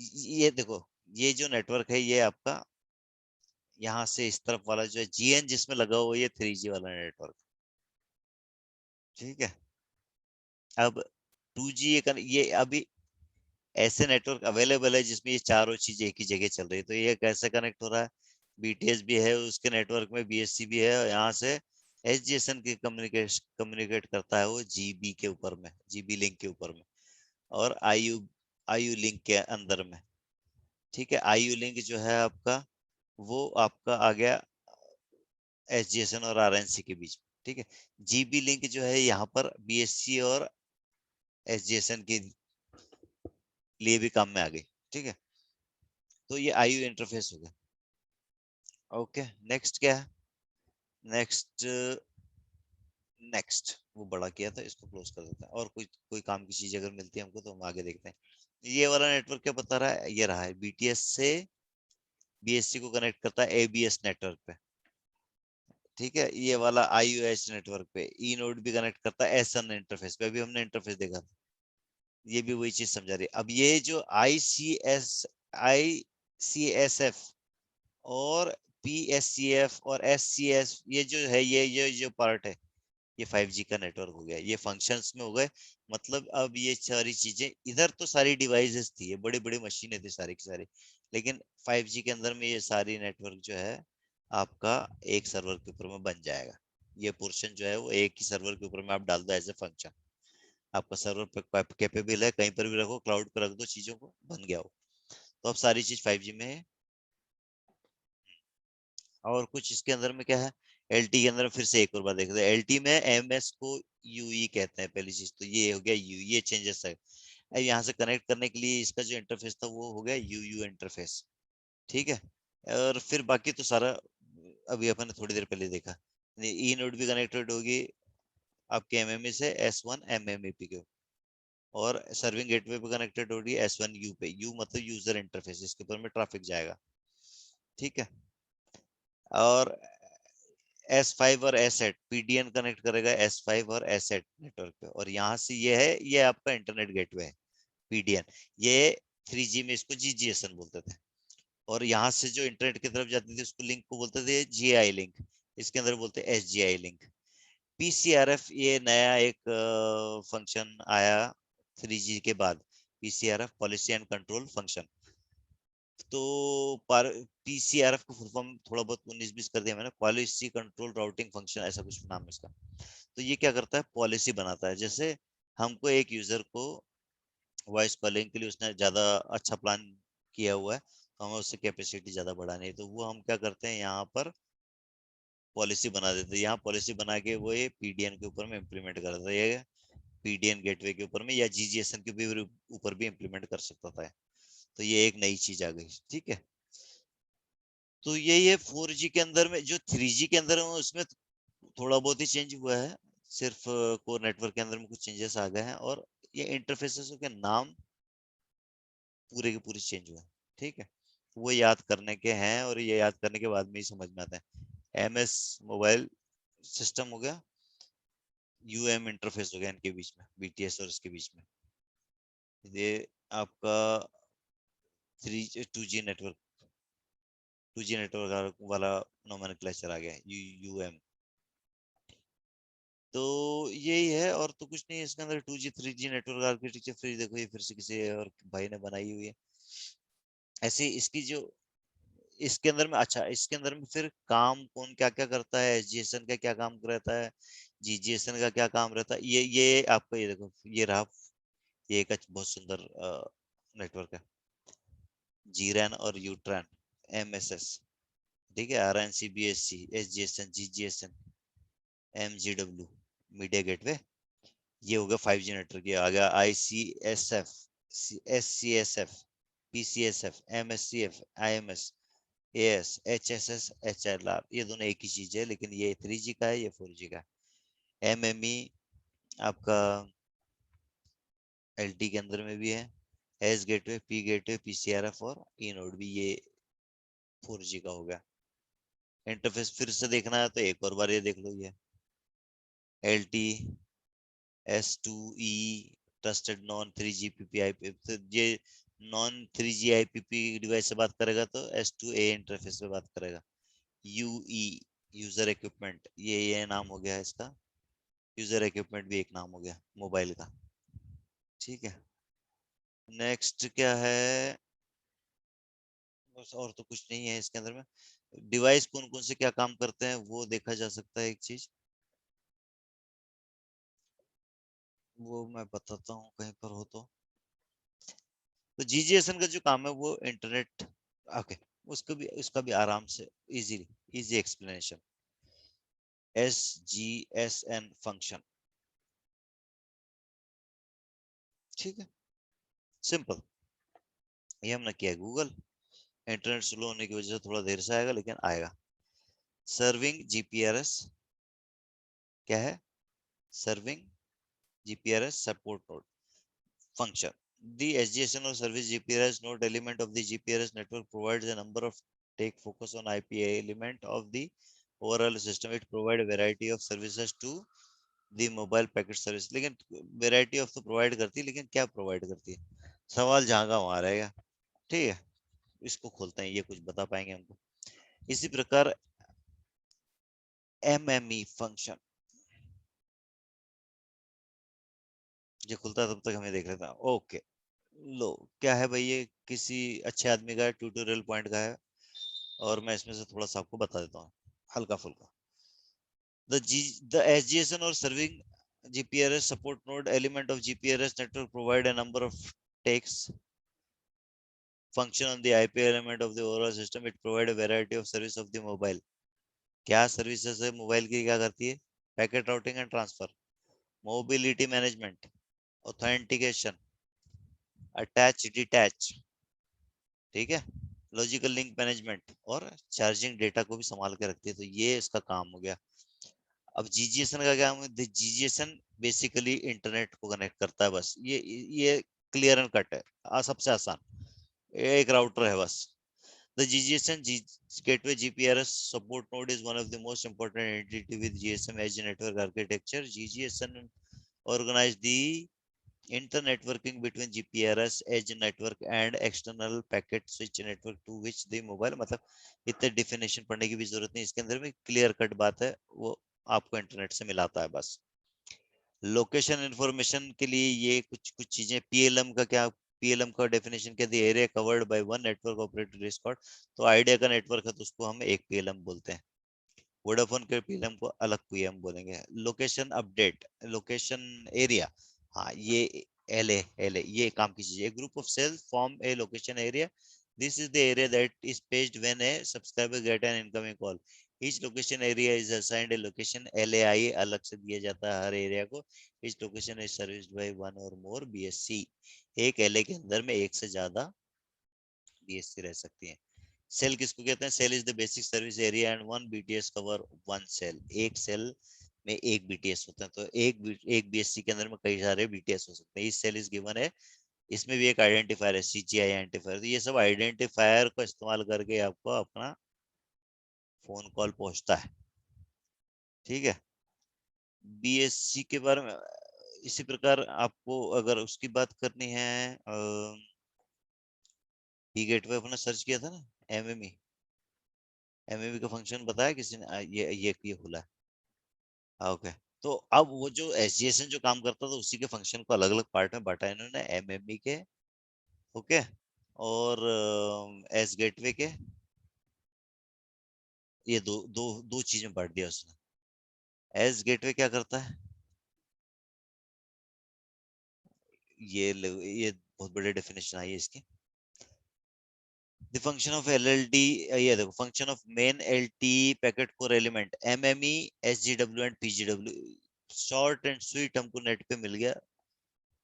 ये देखो, ये जो नेटवर्क है ये आपका यहाँ से इस तरफ वाला जो है GN जिसमें लगा हुआ, ये 3G वाला नेटवर्क। ठीक है, अब 2G ये अभी ऐसे नेटवर्क अवेलेबल है जिसमें ये चारों चीज एक ही जगह चल रही है। तो ये कैसे कनेक्ट हो रहा है, BTS भी है उसके नेटवर्क में, BSC भी है, यहाँ से SGSN की कम्युनिकेट करता है वो GB के ऊपर में, GB लिंक के ऊपर में, और IU लिंक के अंदर में। ठीक है, IU लिंक जो है आपका वो आपका आ गया SGSN और RNC के बीच में। ठीक है, GB लिंक जो है यहाँ पर BSC और SGSN के लिए भी काम में आ गई। ठीक है, तो ये IU इंटरफेस हो गया। ओके, नेक्स्ट क्या है, नेक्स्ट नेक्स्ट वो बड़ा किया था, इसको क्लोज कर देते हैं, और कोई कोई काम की चीज अगर मिलती है हमको तो हम आगे देखते हैं। ये वाला नेटवर्क क्या बता रहा है, ये रहा है BTS से BSC को कनेक्ट करता है ABS नेटवर्क पे। ठीक है, ये वाला IUH नेटवर्क पे ई नोड भी कनेक्ट करता है SN इंटरफेस पे, अभी हमने इंटरफेस देखा था। ये भी वही चीज समझा रही है। अब ये जो ICSF और PSCF और SCS, ये जो है ये जो पार्ट है, ये 5G का नेटवर्क हो गया, ये फंक्शंस में हो गए। मतलब अब ये सारी चीजें, इधर तो सारी डिवाइसेस थी, ये बड़ी बड़ी मशीनें थी सारी की सारी, लेकिन 5G के अंदर में ये सारी नेटवर्क जो है आपका एक सर्वर के ऊपर में बन जाएगा। ये पोर्शन जो है वो एक ही सर्वर के ऊपर में आप डाल दो एज ए फंक्शन। आपका सर्वर कैपेबल है, कहीं पर भी रखो, क्लाउड पर रख दो चीजों को, बन गया हो। तो अब सारी चीज 5G में है। और कुछ इसके अंदर में क्या है, LT के अंदर फिर से एक और बात देखते हैं। LT में MS को UE कहते हैं, पहली चीज तो ये हो गया यू, ये चेंजेस है। अब यहाँ से कनेक्ट करने के लिए इसका जो इंटरफेस था वो हो गया UU इंटरफेस। ठीक है, और फिर बाकी तो सारा अभी अपन ने थोड़ी देर पहले देखा। ई नोड भी कनेक्टेड होगी आपके MME से S1 MMEP के, और सर्विंग गेटवे पे कनेक्टेड होगी S1U पे। यू मतलब यूजर इंटरफेस, इसके ऊपर में ट्रैफिक जाएगा। ठीक है, और S5 और एसेट PDN कनेक्ट करेगा S5 और एसेट नेटवर्क पे, और यहाँ से ये है, ये आपका इंटरनेट गेटवे है PDN। ये 3G में इसको GGSN बोलते थे, और यहाँ से जो इंटरनेट की तरफ जाती थी उसको लिंक को बोलते थे GI लिंक, इसके अंदर बोलते हैं SGI लिंक। पीसीआरएफ ये नया एक फंक्शन आया 3G के बाद, पीसीआरएफ पॉलिसी एंड कंट्रोल फंक्शन। तो पीसीआरएफ को फुल फॉर्म थोड़ा बहुत 19-20 कर दिया मैंने, पॉलिसी कंट्रोल राउटिंग फंक्शन, ऐसा कुछ नाम है इसका। तो ये क्या करता है, पॉलिसी बनाता है। जैसे हमको एक यूजर को वॉइस कॉलिंग के लिए उसने ज्यादा अच्छा प्लान किया हुआ है, तो हमें उससे कैपेसिटी ज्यादा बढ़ानी है, तो वो हम क्या करते हैं, यहाँ पर पॉलिसी बना देते हैं। यहाँ पॉलिसी बना के वो ये पीडीएन के ऊपर में इम्प्लीमेंट कर देता है, ये पीडीएन गेटवे के ऊपर में या जीजीएसएन के भी ऊपर भी इम्प्लीमेंट कर सकता था। तो ये एक नई चीज आ गई, ठीक है। तो ये 4G के अंदर में, जो 3G के अंदर में उसमें थोड़ा बहुत ही चेंज हुआ है, सिर्फ कोर नेटवर्क के अंदर में कुछ चेंजेस आ गए हैं, और ये इंटरफेसेस के नाम पूरे के पूरे चेंज हुए हैं, ठीक है। वो याद करने के हैं, और ये याद करने के बाद में ही समझ में आता है। एमएस मोबाइल सिस्टम हो गया, यूएम इंटरफेस हो गया इनके बीच में, बीटीएस और इसके बीच में। ये आपका 2G नेटवर्क वाला नोमेनक्लेचर आ गया, यूएम। तो यही है, और तो कुछ नहीं है इसके अंदर। 2G 3G नेटवर्क आर्किटेक्चर, फिर देखो ये फिर से किसी और भाई ने बनाई हुई है। ऐसे इसकी जो इसके अंदर में, अच्छा इसके अंदर में फिर काम कौन क्या क्या करता है, एसजीएसएन का क्या काम रहता है, जीजीएसएन का क्या काम रहता है, ये आपका, ये देखो ये रहा, ये एक बहुत सुंदर नेटवर्क है, जीरैन और यूट्रैन, एमएसएस, ठीक है, आरएनसीबीएससी, एसजीएसएन, जीजीएसएन, एमजीडब्ल्यू, मीडिया गेटवे। ये हो गया 5G नेटवर्क। ये आ गया आईसीएसएफ, एससीएसएफ, पीसीएसएफ, एमएससीएफ, आईएमएस, एएस, एचएसएस, एचएलआर। ये दोनों एक ही चीज है, लेकिन ये 3G का है, ये 4G का है। एमएमई आपका एलटी के अंदर में भी है, एस गेटवे, पी गेटवे, पीसीआरएफ और ई नोड भी, ये 4G का हो गया। इंटरफेस फिर से देखना है तो एक और बार ये देख लो, ये L T, S2E, trusted non 3GPP IP. तो ये नॉन 3G IPP डिवाइस से बात करेगा तो S2A इंटरफेस पे बात करेगा। UE, यूजर इक्विपमेंट, ये नाम हो गया है इसका। यूजर इक्विपमेंट भी एक नाम हो गया मोबाइल का, ठीक है। नेक्स्ट क्या है, बस और तो कुछ नहीं है इसके अंदर में। डिवाइस कौन कौन से क्या काम करते हैं वो देखा जा सकता है, एक चीज वो मैं बताता हूँ कहीं पर हो तो। तो जीजीएसएन का जो काम है वो इंटरनेट, ओके, उसका भी आराम से easily, easy explanation. SGSN function, ठीक है, सिंपल। ये हमने किया है गूगल, इंटरनेट स्लो होने की वजह से थोड़ा देर से आएगा, लेकिन आएगा। सर्विंग जीपीआरएस क्या है, serving GPRS support node function. The SGSN or service GPRS node element of the GPRS network provides a number of take focus on IP element of the overall system. It provides a variety of services to the mobile packet service. लेकिन variety of तो provide करती है, लेकिन क्या provide करती है, सवाल जहाँ का वहाँ रहेगा, ठीक है। इसको खोलते हैं, ये कुछ बता पाएंगे हमको। इसी प्रकार MME फंक्शन, ये खुलता है तब तक हमें देख लेता, ओके। लो, क्या है भाई, ये किसी अच्छे आदमी का ट्यूटोरियल पॉइंट का है, और मैं इसमें से थोड़ा सा आपको बता देता हूँ हल्का फुल्का। The SGSN or serving GPRS support node element of GPRS network provide a number of takes function on the IP element of the overall system. It provide a variety of service of the mobile. क्या services है mobile की, क्या करती है, packet routing and transfer, mobility management, authentication, attach detach, ठीक है, logical link management, और charging data को भी संभाल के रखती है। तो ये इसका काम हो गया। अब जीजीएसएन का क्या है, जीजीएसएन बेसिकली इंटरनेट को कनेक्ट करता है, बस ये क्लियर एंड कट है, सबसे आसान, ये एक राउटर है बस। The GGSN Gateway GPRS support node is one of the most important entity with GSM edge network architecture. GGSN organize the internetworking between GPRS edge network and external packet switch network to which the mobile, मतलब इतने definition पढ़ने की भी जरूरत नहीं, इसके अंदर में क्लियर कट बात है, वो आपको इंटरनेट से मिलाता है बस। लोकेशन इंफॉर्मेशन के लिए ये कुछ कुछ चीजें, पीएलएम का क्या, पीएलएम का डेफिनेशन क्या दी, area covered by one network operator is called. तो आइडिया का नेटवर्क है तो उसको हम एक पीएलएम बोलते हैं। वोडाफोन के पीएलएम को अलग पीएम बोलेंगे। लोकेशन अपडेट, लोकेशन एरिया, हाँ ये एलए ये काम की चीज है। Group of cells form a location area, this is the area that is paged when a subscriber get an incoming call. Each location area is assigned a location LAI, अलग से दिया जाता है हर एरिया को। Each location is serviced by one or more BSc, एक LA के अंदर में एक से ज्यादा बीएससी रह सकती है। सेल किसको कहते हैं? Cell is the basic service area and one BTS cover one cell. एक सेल में एक बीटीएस होता है, तो एक बीएससी के अंदर में कई सारे बीटीएस हो सकते हैं। इस सेल इज गिवन है, इसमें भी एक आइडेंटिफायर है, सीजीआई आइडेंटिफायर। तो ये सब आइडेंटिफायर को इस्तेमाल करके आपको अपना फोन कॉल पहुंचता है, ठीक है। बीएससी के बारे में इसी प्रकार आपको अगर उसकी बात करनी है, ई गेटवे अपना सर्च किया था ना, एमएमई, एमएमई का फंक्शन बताया किसी ने? ये खुला है, ओके। तो अब वो जो एसजीएसएन जो काम करता था उसी के फंक्शन को अलग अलग पार्ट में बांटा इन्होंने, एमएमई के, ओके, और एस गेटवे के, ये दो दो दो चीज में बांट दिया उसने। एस गेटवे क्या करता है, ये बहुत बड़े डेफिनेशन आई है इसकी। द फंक्शन ऑफ एलएलडी, ये देखो, function of main LT packet core element, MME, SGW and PGW. Short and sweet हमको नेट पे मिल गया,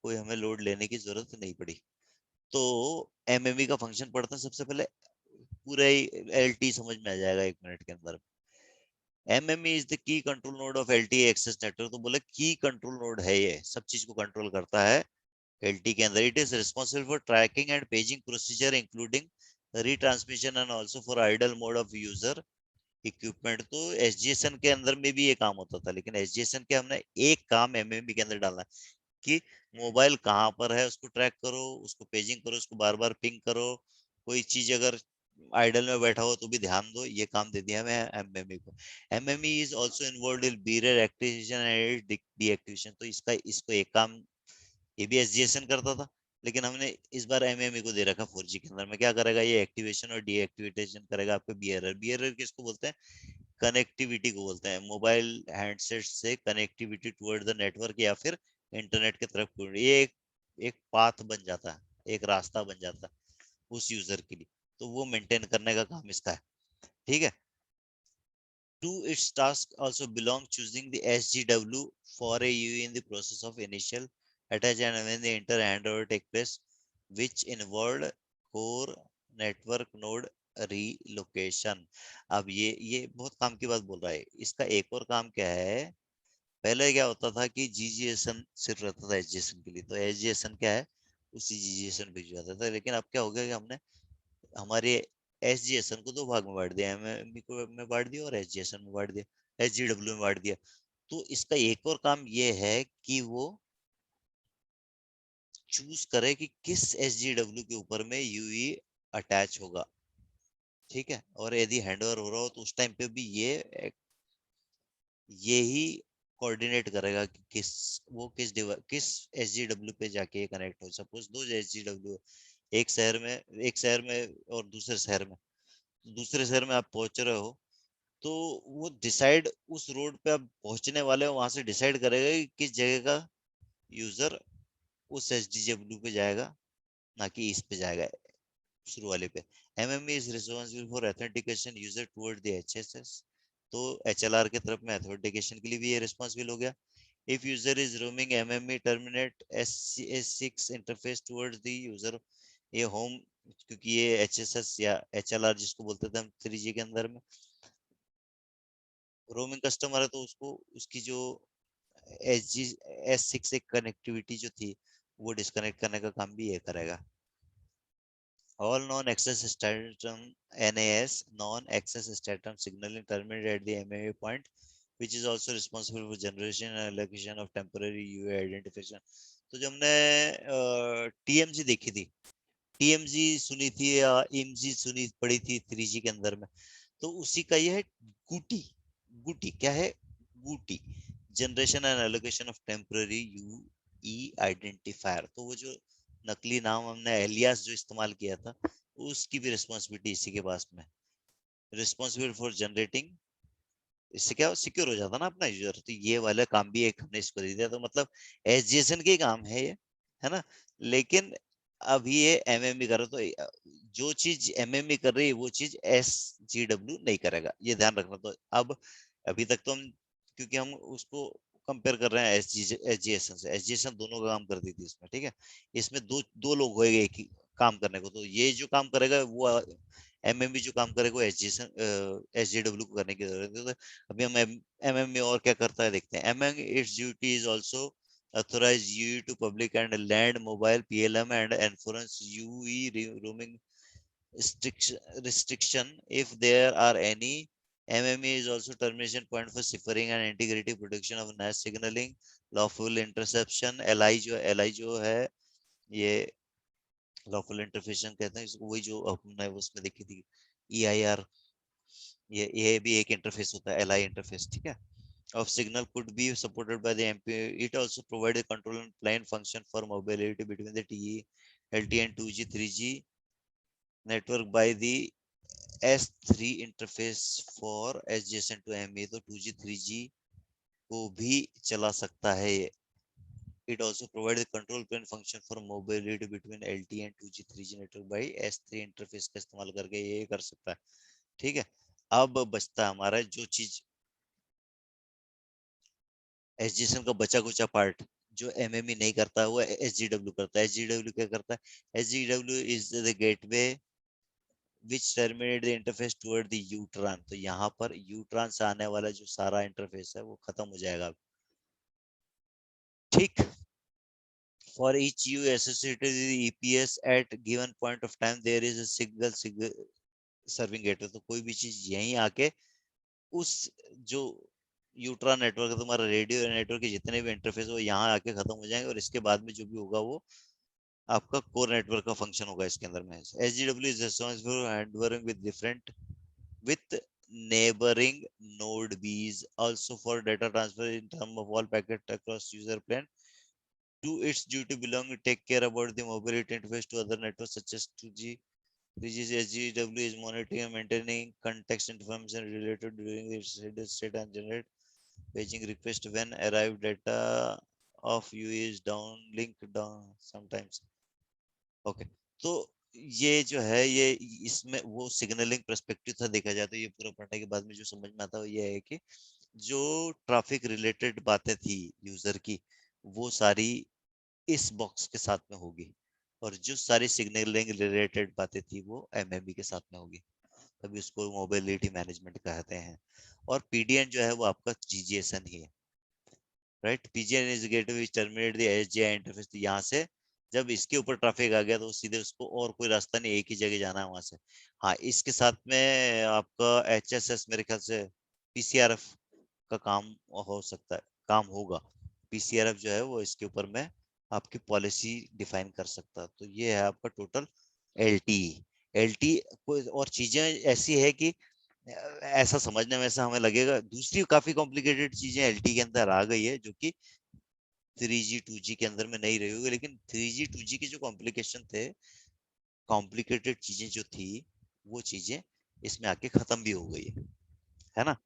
कोई हमें लोड लेने की जरूरत नहीं पड़ी। तो एमएमई का फंक्शन पढ़ते हैं सबसे पहले, पूरा ही एलटी समझ में आ जाएगा एक मिनट के अंदर। MME is the key control node of LT access network. तो बोले की कंट्रोल नोड है, ये सब चीज को कंट्रोल करता है एलटी के अंदर। It is responsible for tracking and paging procedure including retransmission and also for idle mode of user equipment. तो एसजीएसएन के अंदर में भी ये काम होता था, लेकिन एसजीएसएन के हमने एक काम एमएमई के अंदर डालना है कि मोबाइल कहाँ पर है उसको ट्रैक करो, उसको पेजिंग करो, उसको बार बार पिंग करो, कोई चीज अगर आइडल में बैठा हो तो भी ध्यान दो, ये काम दे दिया हमें एमएमई को। MME is also involved in bearer activation and deactivation. तो इसका इसको एक काम ये भी एसजीएसएन करता था, लेकिन हमने इस बार एमएमई को दे रखा 4G के अंदर में। क्या करेगा ये? एक्टिवेशन और डीएक्टिवेशन करेगा आपके बीआरआर। बीआरआर किसको बोलते हैं? कनेक्टिविटी को बोलते हैं, मोबाइल हैंडसेट से कनेक्टिविटी टुवर्ड द नेटवर्क या फिर इंटरनेट की तरफ। ये एक पाथ बन जाता है, एक रास्ता बन जाता है उस यूजर के लिए, तो वो मेंटेन करने का काम इसका है, ठीक है। To its task also belong choosing the SGW for a UE in the process of initial attach and when the inter handover take place, which involved core network node relocation। अब ये बहुत काम की बात बोल रहा है। इसका एक और काम क्या है? पहले क्या होता था कि जीजीएसएन सिर्फ रहता था एसजीएसएन के लिए, तो एसजीएसएन क्या है, उसी जीजीएसएन भिजवाता था। लेकिन अब क्या हो गया कि हमने हमारे एसजीएसएन को दो भाग में बांट दिया, एमएमई को में बांट दिया और एसजीएसएन में बांट दिया, एसजीडब्ल्यू में बांट दिया। तो इसका एक और काम ये है कि वो चूज करे कि किस एसजीडब्ल्यू के ऊपर में यूई अटैच होगा, ठीक है। और यदि हैंडओवर हो रहा हो तो उस टाइम पे भी ये ही कोऑर्डिनेट करेगा कि किस एसजीडब्ल्यू पे जाके कनेक्ट हो। सपोज दो एसजीडब्ल्यू एक शहर में और दूसरे शहर में, दूसरे शहर में आप पहुंच रहे हो, तो वो डिसाइड उस रोड पे आप पहुंचने वाले हो, वहां से डिसाइड करेगा कि किस जगह का यूजर उस एसडीडब्ल्यू पे जाएगा, ना कि इस पे जाएगा, शुरू वाले पे। MME is responsible for authentication user toward the HSS. तो एचएलआर की तरफ में ऑथेंटिकेशन के लिए भी ये रिस्पांसिबल हो गया। If user is roaming MME terminate एस6 इंटरफेस टुवर्ड्स द यूजर, ये होम, क्योंकि ये एचएसएस या एचएलआर जिसको बोलते थे हम 3G के अंदर में, रोमिंग कस्टमर है तो उसको उसकी जो एस6 एक कनेक्टिविटी जो थी वो डिस्कनेक्ट करने का काम भी ये करेगा। All non-access stratum NAS, non-access stratum signaling terminate at the MAA point, which is also responsible for generation and allocation of temporary UA identification। तो जब हमने TMG देखी थी, TMG सुनी थी या EMG सुनी पड़ी थी 3G के अंदर में, तो उसी का ये है गुटी। गुटी क्या है? GUTI, generation and allocation of temporary UE identifier. तो वो जो नकली नाम हमने एलियास जो इस्तेमाल किया था, उसकी भी रिस्पॉन्सिबिलिटी इसी के पास में, रिस्पॉन्सिबल फॉर जनरेटिंग। इससे क्या सिक्योर हो जाता ना अपना यूजर। तो ये वाला काम भी एक हमने इसको दे दिया, तो मतलब एसजीएसएन के ही काम है ये, है ना। लेकिन अभी ये एमएमई कर रहा, तो जो चीज एमएमई कर रही है वो चीज एसजीडब्ल्यू नहीं करेगा, ये ध्यान रखना। तो अब अभी तक तो हम, क्योंकि हम उसको कंपेयर कर रहे हैं एसजीएसएन से, एसजीएसएन दोनों का काम करती थी इसमें, ठीक है। इसमें दो दो लोग होएंगे एक ही काम करने को, तो ये जो काम करेगा वो एमएमई जो काम करेगा वो एसजीडब्ल्यू को करने की जरूरत है। तो अभी हम एमएमई और क्या करता है देखते हैं। MME its duty is also authorize UE to public and land mobile PLM and enforce UE roaming restriction if there are any. MME is also termination point for ciphering and integrity protection of NAS signaling, lawful interception। LI जो है ये lawful interception कहते हैं इसको, वही जो हमने उसमें देखी थी EIR, ये भी एक इंटरफेस होता है, LI इंटरफेस, ठीक है। Of signal could be supported by the MP. It also provided control and plane function for mobility between the TE, LTE and 2G, 3G network by the S3 interface for adjacent to ME। तो 2G, 3G को भी चला सकता है ये। It also provides control plane function for mobility between LTE and 2G, 3G network by S3 interface का इस्तेमाल करके ये कर सकता है, ठीक है। अब बचता है हमारा जो चीज एसजीएसएन का बचा कुचा पार्ट, जो एमएमई नहीं करता वो एसजीडब्ल्यू करता है। एसजीडब्ल्यू क्या करता है? SGW is the gateway which terminate the interface toward the UTRAN. तो यहाँ पर यूट्रान से आने वाला जो सारा इंटरफेस है वो खत्म हो जाएगा, ठीक। For each U associated with the EPS at given point of time there is a single serving gateway। तो कोई भी चीज यहीं आके उस जो यूट्रा नेटवर्क है, तुम्हारा रेडियो नेटवर्क के जितने भी इंटरफेस वो यहाँ आके खत्म हो जाएंगे, और इसके बाद में जो भी होगा वो आपका कोर नेटवर्क का फंक्शन होगा इसके अंदर में। SW is responsible for handling with different with neighboring node Bs also for data transfer in term of all packet across user plane. To its duty belong to take care about the mobility interface to other networks such as 2G, 3G. SGW is monitoring and maintaining context information related during its state and generate paging request when arrived data of U is down linked down sometimes। Okay, तो ये जो है ये इसमें वो signalling perspective था देखा जाए तो। ये पूरा पढ़ने के बाद में जो समझ में आता है ये है कि जो ट्रैफिक रिलेटेड बातें थी यूजर की, वो सारी इस बॉक्स के साथ में होगी, और जो सारी सिग्नलिंग रिलेटेड बातें थी वो एमएमबी के साथ में होगी। तभी उसको मोबिलिटी मैनेजमेंट कहते हैं। और पीडीएन जो है वो आपका जीजीएसएन ही है, right. PGN is gateway which terminate the SGI interface. तो यहाँ से जब इसके ऊपर ट्रैफिक आ गया तो सीधे उसको और कोई रास्ता नहीं, एक ही जगह जाना है वहां से। हाँ, इसके साथ में आपका एचएसएस मेरे ख्याल से पीसीआरएफ का काम हो सकता है, काम होगा। पीसीआरएफ जो है वो इसके ऊपर में आपकी पॉलिसी डिफाइन कर सकता है। तो ये है आपका टोटल एलटी। एलटी कोई और चीजें ऐसी है कि ऐसा समझने में ऐसा हमें लगेगा, दूसरी काफी कॉम्प्लिकेटेड चीजें एलटी के अंदर आ गई है जो कि 3G 2G के अंदर में नहीं रही होगी। लेकिन 3G 2G के जो कॉम्प्लिकेशन थे, कॉम्प्लिकेटेड चीजें जो थी, वो चीजें इसमें आके खत्म भी हो गई है ना।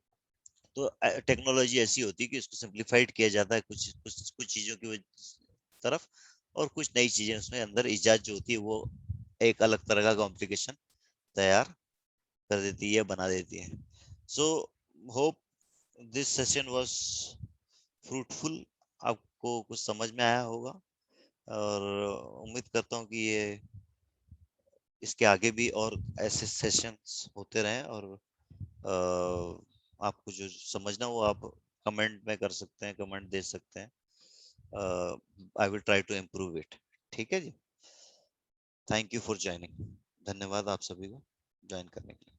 तो टेक्नोलॉजी ऐसी होती है कि इसको सिंप्लीफाइड किया जाता है कुछ कुछ कुछ चीजों की तरफ, और कुछ नई चीजें उसमें अंदर इजाद जो होती है वो एक अलग तरह का कॉम्प्लिकेशन तैयार कर देती है, बना देती है। So hope this session was fruitful, आपको कुछ समझ में आया होगा, और उम्मीद करता हूँ कि ये इसके आगे भी और ऐसे सेशंस होते रहें। और आपको जो समझना वो आप कमेंट में कर सकते हैं, कमेंट दे सकते हैं। I will try to improve it, ठीक है जी। Thank you for joining. धन्यवाद आप सभी को ज्वाइन करने के लिए।